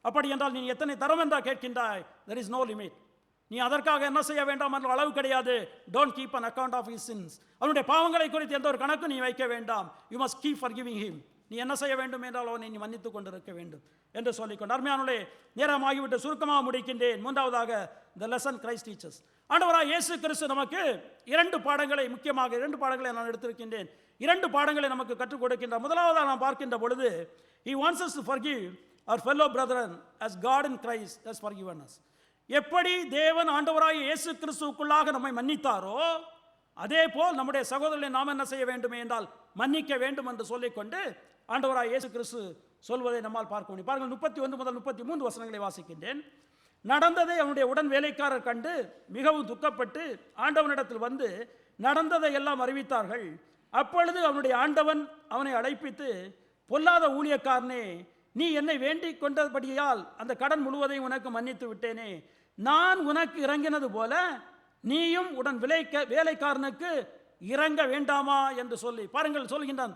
அப்படி என்றால் நீ எத்தனை தரம் என்றா கேட்கின்றாய்? there is no limit. நீ அதற்காக என்ன செய்ய வேண்டாம் என்ற அளவு கிடையாது. Don't keep an account of his sins. அவனுடைய பாவங்களை குறித்து எந்த ஒரு கணக்கு நீ வைக்க வேண்டாம். you must keep forgiving him. நீ என்ன செய்ய வேண்டும் என்றால் அவனை நீ மன்னித்துக் கொண்டிருக்க வேண்டும் என்று சொல்லிக்கொண்டு, அருமையானவர்களே, நேரமாகிவிட்டு சுருக்கமாக முடிக்கின்றேன். மூன்றாவதாக the lesson Christ teaches. ஆண்டவராய் இயேசு கிறிஸ்து நமக்கு 2 பாடங்களை, முக்கியமாக 2 பாடங்களை நான் எடுத்திருக்கின்றேன். 2 பாடங்களை நமக்கு கற்றுக் கொடுக்கின்றார். முதலாவதாக நாம் பார்க்கின்ற பொழுது, he wants us to forgive our fellow brethren as God in Christ has forgiven us. எப்படி தேவன் ஆண்டவராய் இயேசு கிறிஸ்துவுக்குள்ளாக நம்மை மன்னித்தாரோ அதே போல் நம்முடைய சகோதரர்களை நாம் என்ன செய்ய வேண்டுமே என்றால் மன்னிக்க வேண்டும் என்று சொல்லிக்கொண்டு ஆண்டவராய் இயேசு கிறிஸ்து சொல்வதை நம்மால் பார்க்க முடியும். பாருங்கள், 31 முதல் 33 வசனங்களை வாசிக்கின்றேன். நடந்ததை அவனுடைய உடன் வேலைக்காரர் கண்டு மிகவும் துக்கப்பட்டு ஆண்டவனிடத்தில் வந்து நடந்ததை எல்லாம் அறிவித்தார்கள். அப்பொழுது அவனுடைய ஆண்டவன் அவனை அழைப்பித்து, பொல்லாத ஊழியக்காரனே, நீ என்னை வேண்டிக் கொண்டபடியால் அந்த கடன் முழுவதையும் உனக்கு மன்னித்து விட்டேனே. நான் உனக்கு இறங்கினது போல நீயும் உடன் வேலைக்காரனுக்கு இறங்க வேண்டாமா என்று சொல்லி, பாருங்கள், சொல்கின்றான்,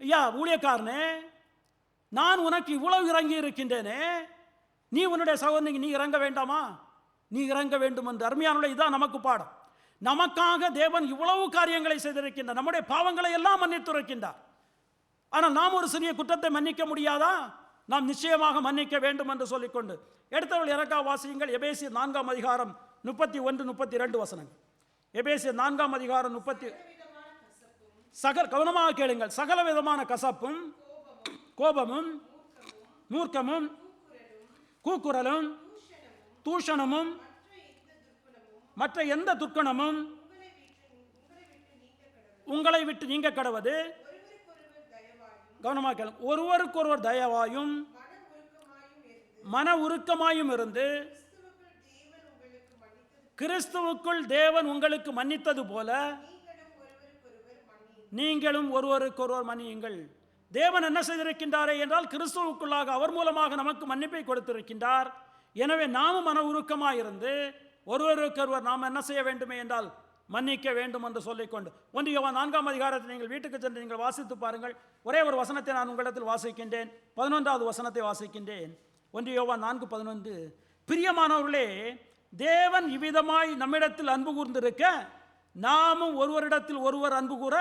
ஐயா ஊழியக்காரனே, நான் உனக்கு இவ்வளவு இறங்கி இருக்கின்றேனே, நீ உன்னுடைய சகோதரனுக்கு நீ இறங்க வேண்டாமா? நீ இறங்க வேண்டும் என்று. அருமையானவர்களே, இதுதான் நமக்கு பாடம். நமக்காக தேவன் இவ்வளவு காரியங்களை செய்திருக்கின்றார். நம்முடைய பாவங்களை எல்லாம் மன்னித்திருக்கின்றார். ஆனால் நாம் ஒரு சிறிய குற்றத்தை மன்னிக்க முடியாதா? நாம் நிச்சயமாக மன்னிக்க வேண்டும் என்று சொல்லிக்கொண்டு எடுத்தவர்கள் எனக்காக வாசியுங்கள். எபேசியர் 4ஆம் அதிகாரம் 31-32 வசனங்கள். எபேசியர் 4ஆம் அதிகாரம் 30. கவனமாக கேளுங்கள். சகல விதமான கசப்பும், கோபமும், மூர்க்கமும், கூக்குரலும், தூஷணமும், மற்ற எந்த துர்க்கணமும் உங்களை விட்டு நீங்க கடவது. கவனமாக கேளுங்கள். ஒருவருக்கொருவர் தயவாயும் மன உருக்கமாயும் இருந்து கிறிஸ்துவுக்குள் தேவன் உங்களுக்கு மன்னித்தது போல நீங்களும் ஒருவருக்கொருவர் மன்னியுங்கள். தேவன் என்ன செய்திருக்கின்றாரே என்றால் கிறிஸ்துவுக்குள்ளாக அவர் மூலமாக நமக்கு மன்னிப்பை கொடுத்திருக்கின்றார். எனவே நாமும் மன உருக்கமாயிருந்து ஒருவருக்கொருவர் நாம் என்ன செய்ய வேண்டுமே என்றால் மன்னிக்க வேண்டும் என்று சொல்லிக்கொண்டு 1 யோவான் 4ஆம் அதிகாரத்தை நீங்கள் வீட்டுக்கு சென்று நீங்கள் வாசித்து பாருங்கள். ஒரே ஒரு வசனத்தை நான் உங்களிடத்தில் வாசிக்கின்றேன். 11வது வசனத்தை வாசிக்கின்றேன். 1 யோவான் 4:11. பிரியமானவர்களே, தேவன் இவ்விதமாய் நம்மிடத்தில் அன்பு கூர்ந்திருக்க நாமும் ஒருவரிடத்தில் ஒருவர் அன்பு கூற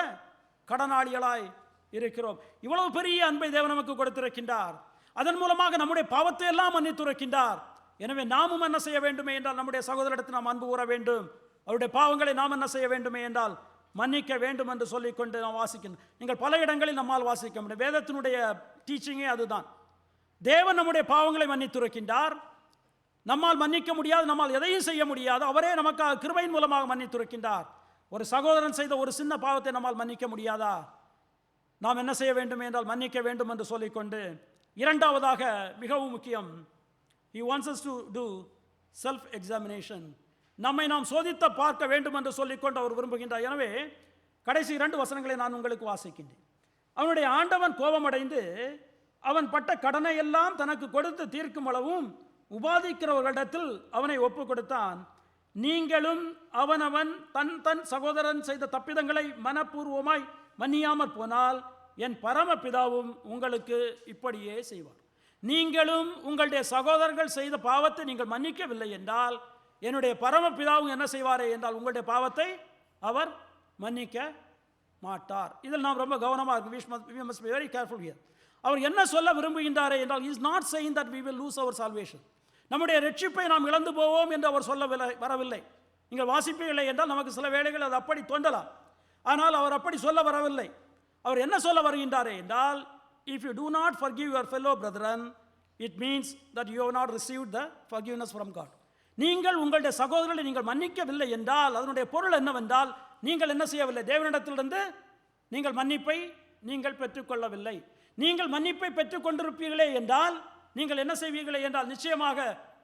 கடனாளிகளாய் இருக்கிறோம். இவ்வளவு பெரிய அன்பை தேவன் நமக்கு கொடுத்திருக்கின்றார். அதன் மூலமாக நம்முடைய பாவத்தை எல்லாம் மன்னித்துரைக்கின்றார். எனவே நாமும் என்ன செய்ய வேண்டுமே என்றால் நம்முடைய சகோதரரிடத்தில் நாம் அன்பு கூற வேண்டும். அவருடைய பாவங்களை நாம் என்ன செய்ய வேண்டுமே என்றால் மன்னிக்க வேண்டும் என்று சொல்லிக்கொண்டு நாம் வாசிக்கணும். நீங்கள் பல இடங்களில் நம்மால் வாசிக்க முடியும். வேதத்தினுடைய டீச்சிங்கே அதுதான். தேவன் நம்முடைய பாவங்களை மன்னித்துரைக்கின்றார். நம்மால் மன்னிக்க முடியாது, நம்மால் எதையும் செய்ய முடியாது. அவரே நமக்காக கிருபையின் மூலமாக மன்னித்துரைக்கின்றார். ஒரு சகோதரன் செய்த ஒரு சின்ன பாவத்தை நம்மால் மன்னிக்க முடியாதா? நாம் என்ன செய்ய வேண்டும் என்றால் மன்னிக்க வேண்டும் என்று சொல்லிக்கொண்டு, இரண்டாவதாக மிகவும் முக்கியம், he wants us to do self examination. நம்மை நாம் சோதித்த பார்க்க வேண்டும் என்று சொல்லிக்கொண்டு அவர் விரும்புகின்றார். எனவே கடைசி 2 வசனங்களை நான் உங்களுக்கு வாசிக்கின்றேன். அவனுடைய ஆண்டவன் கோபமடைந்து அவன் பட்ட கடனை எல்லாம் தனக்கு கொடுத்து தீர்க்கும் அளவும் உபாதிக்கிறவர்களிடத்தில் அவனை ஒப்பு கொடுத்தான். நீங்களும் அவனவன் தன் தன் சகோதரன் செய்த தப்பிதங்களை மனப்பூர்வமாய் மன்னியாமற் போனால் என் பரமபிதாவும் உங்களுக்கு இப்படியே செய்வார். நீங்களும் உங்களுடைய சகோதரர்கள் செய்த பாவத்தை நீங்கள் மன்னிக்கவில்லை என்றால் என்னுடைய பரமபிதாவும் என்ன செய்வாரே என்றால் உங்களுடைய பாவத்தை அவர் மன்னிக்க மாட்டார். இதில் நாம் ரொம்ப கவனமாக இருக்கும். we must be very careful here. அவர் என்ன சொல்ல விரும்புகின்றாரே என்றால் he is not saying that we will lose our salvation. நம்முடைய ரட்சிப்பை நாம் இழந்து போவோம் என்று அவர் சொல்ல வரவில்லை. நீங்கள் வாசிப்பீர்களே என்றால் நமக்கு சில வேளைகள் அது அப்படி தோன்றலாம். ஆனால் அவர் அப்படி சொல்ல வரவில்லை. அவர் என்ன சொல்ல வருகின்றாரே என்றால் if you do not forgive your fellow brethren, it means that you have not received the forgiveness from God. நீங்கள் உங்களுடைய சகோதரர்களை நீங்கள் மன்னிக்கவில்லை என்றால் அதனுடைய பொருள் என்னவென்றால் நீங்கள் என்ன செய்யவில்லை, தேவனிடத்திலிருந்து நீங்கள் மன்னிப்பை நீங்கள் பெற்றுக்கொள்ளவில்லை. நீங்கள் மன்னிப்பை பெற்றுக்கொண்டிருப்பீர்களே என்றால் நீங்கள் என்ன செய்வீர்களே என்றால் நிச்சயமாக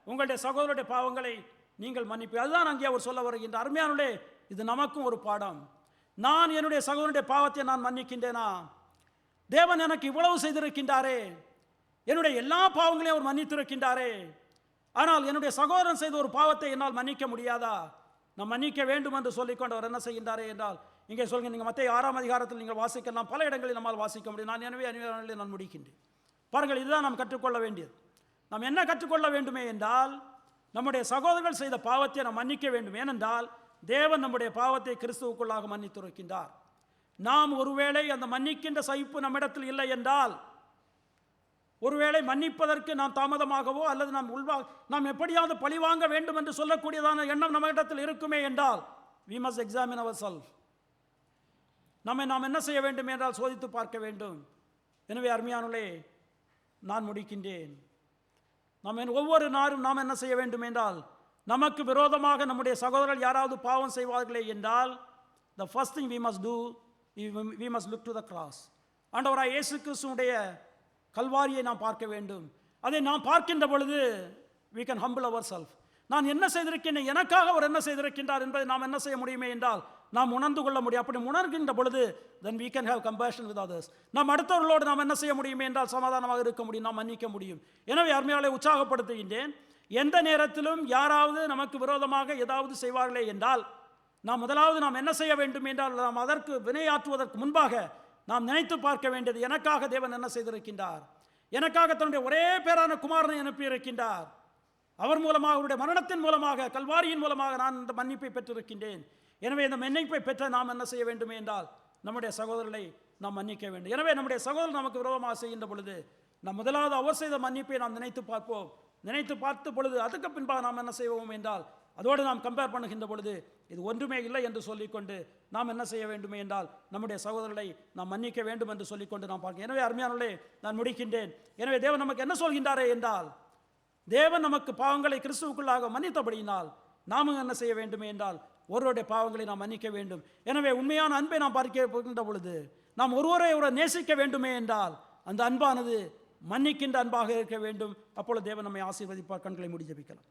உங்களுடைய சகோதரருடைய பாவங்களை நீங்கள் மன்னிப்பீர்கள். அதுதான் அங்கே அவர் சொல்ல வருகின்ற அருமையானே. இது நமக்கும் ஒரு பாடம். நான் என்னுடைய சகோதரனுடைய பாவத்தை நான் மன்னிக்கின்றேனா? தேவன் எனக்கு இவ்வளவு செய்திருக்கின்றாரே, என்னுடைய எல்லா பாவங்களையும் அவர் மன்னித்திருக்கின்றாரே, ஆனால் என்னுடைய சகோதரன் செய்த ஒரு பாவத்தை என்னால் மன்னிக்க முடியாதா? நான் மன்னிக்க வேண்டும் என்று சொல்லிக்கொண்டு அவர் என்ன செய்கின்றாரே என்றால் இங்கே சொல்லுங்க. நீங்கள் மத்திய 6ஆம் அதிகாரத்தில் நீங்கள் வாசிக்கலாம், பல இடங்களில் நம்மால் வாசிக்க முடியும். நான் எனவே அநிவாரங்களில் நான் முடிக்கின்றேன். பாருங்கள், இதுதான் நாம் கற்றுக்கொள்ள வேண்டியது. நாம் என்ன கற்றுக்கொள்ள வேண்டுமே என்றால் நம்முடைய சகோதரர்கள் செய்த பாவத்தை நாம் மன்னிக்க வேண்டும். ஏனென்றால் தேவன் நம்முடைய பாவத்தை கிறிஸ்துவுக்குள்ளாக மன்னித்திருக்கின்றார். நாம் ஒருவேளை அந்த மன்னிக்கின்ற சகிப்பு நம்மிடத்தில் இல்லை என்றால், ஒருவேளை மன்னிப்பதற்கு நாம் தாமதமாகவோ அல்லது நாம் எப்படியாவது பழிவாங்க வேண்டும் என்று சொல்லக்கூடியதான எண்ணம் நம்மிடத்தில் இருக்குமே என்றால் we must examine ourselves. நம்மை நாம் என்ன செய்ய வேண்டும் என்றால் சோதித்து பார்க்க வேண்டும். எனவே அருமையானே, நான் முடிக்கின்றேன். நம்ம ஒவ்வொரு நாளும் நாம் என்ன செய்ய வேண்டும் என்றால் நமக்கு விரோதமாக நம்முடைய சகோதரர்கள் யாராவது பாவம் செய்வார்களே என்றால் the first thing we must do, we must look to the cross. ஆண்டவராய் இயேசு கிறிஸ்துவுடைய கல்வாரியை நாம் பார்க்க வேண்டும். அதை நாம் பார்க்கின்ற பொழுது we can humble ourselves. நான் என்ன செய்திருக்கின்றேன், எனக்காக அவர் என்ன செய்திருக்கின்றார் என்பதை நாம் என்ன செய்ய முடியுமே என்றால் நாம் உணர்ந்து கொள்ள முடியும். அப்படி உணர்கின்ற பொழுது then we can have compassion with others. நாம் அடுத்தவர்களோடு நாம் என்ன செய்ய முடியுமே என்றால் சமாதானமாக இருக்க முடியும், நாம் மன்னிக்க முடியும். எனவே அருமையாளை உற்சாகப்படுத்துகின்றேன். எந்த நேரத்திலும் யாராவது நமக்கு விரோதமாக ஏதாவது செய்வார்களே என்றால் முதலாவது நாம் என்ன செய்ய வேண்டும் என்றால் நாம் அதற்கு வினையாற்றுவதற்கு முன்பாக நாம் நினைத்து பார்க்க வேண்டியது, எனக்காக தேவன் என்ன செய்திருக்கின்றார்? எனக்காக தன்னுடைய ஒரே பேரான குமாரனை அனுப்பியிருக்கின்றார். அவர் மூலமாக, அவருடைய மரணத்தின் மூலமாக, கல்வாரியின் மூலமாக நான் இந்த மன்னிப்பை பெற்றிருக்கின்றேன். எனவே இந்த மன்னிப்பை பெற்ற நாம் என்ன செய்ய வேண்டும் என்றால் நம்முடைய சகோதரர்களை நாம் மன்னிக்க வேண்டும். எனவே நம்முடைய சகோதரர் நமக்கு விரோதமாக செய்கின்ற பொழுது நாம் முதலாவது அவர் செய்த மன்னிப்பை நாம் நினைத்து பார்ப்போம். நினைத்து பார்த்த பொழுது அதுக்கு பின்பாக நாம் என்ன செய்வோம் என்றால் அதோடு நாம் கம்பேர் பண்ணுகின்ற பொழுது இது ஒன்றுமே இல்லை என்று சொல்லிக்கொண்டு நாம் என்ன செய்ய வேண்டுமே என்றால் நம்முடைய சகோதரர்களை நாம் மன்னிக்க வேண்டும் என்று சொல்லிக்கொண்டு நாம் பார்க்க. எனவே அருமையானவர்களே, நான் முடிக்கின்றேன். எனவே தேவன் நமக்கு என்ன சொல்கின்றாரே என்றால் தேவன் நமக்கு பாவங்களை கிறிஸ்துவுக்குள்ளாக மன்னித்தபடியினால் நாமும் என்ன செய்ய வேண்டுமே என்றால் ஒருவருடைய பாவங்களை நாம் மன்னிக்க வேண்டும். எனவே உண்மையான அன்பை நாம் பார்க்க போகின்ற பொழுது நாம் ஒருவரை நேசிக்க வேண்டுமே என்றால் அந்த அன்பானது மன்னிக்கின்ற அன்பாக இருக்க வேண்டும். அப்பொழுது தேவன் நம்மை ஆசீர்வதிப்பார். கண்களை மூடி ஜெபிக்கலாம்.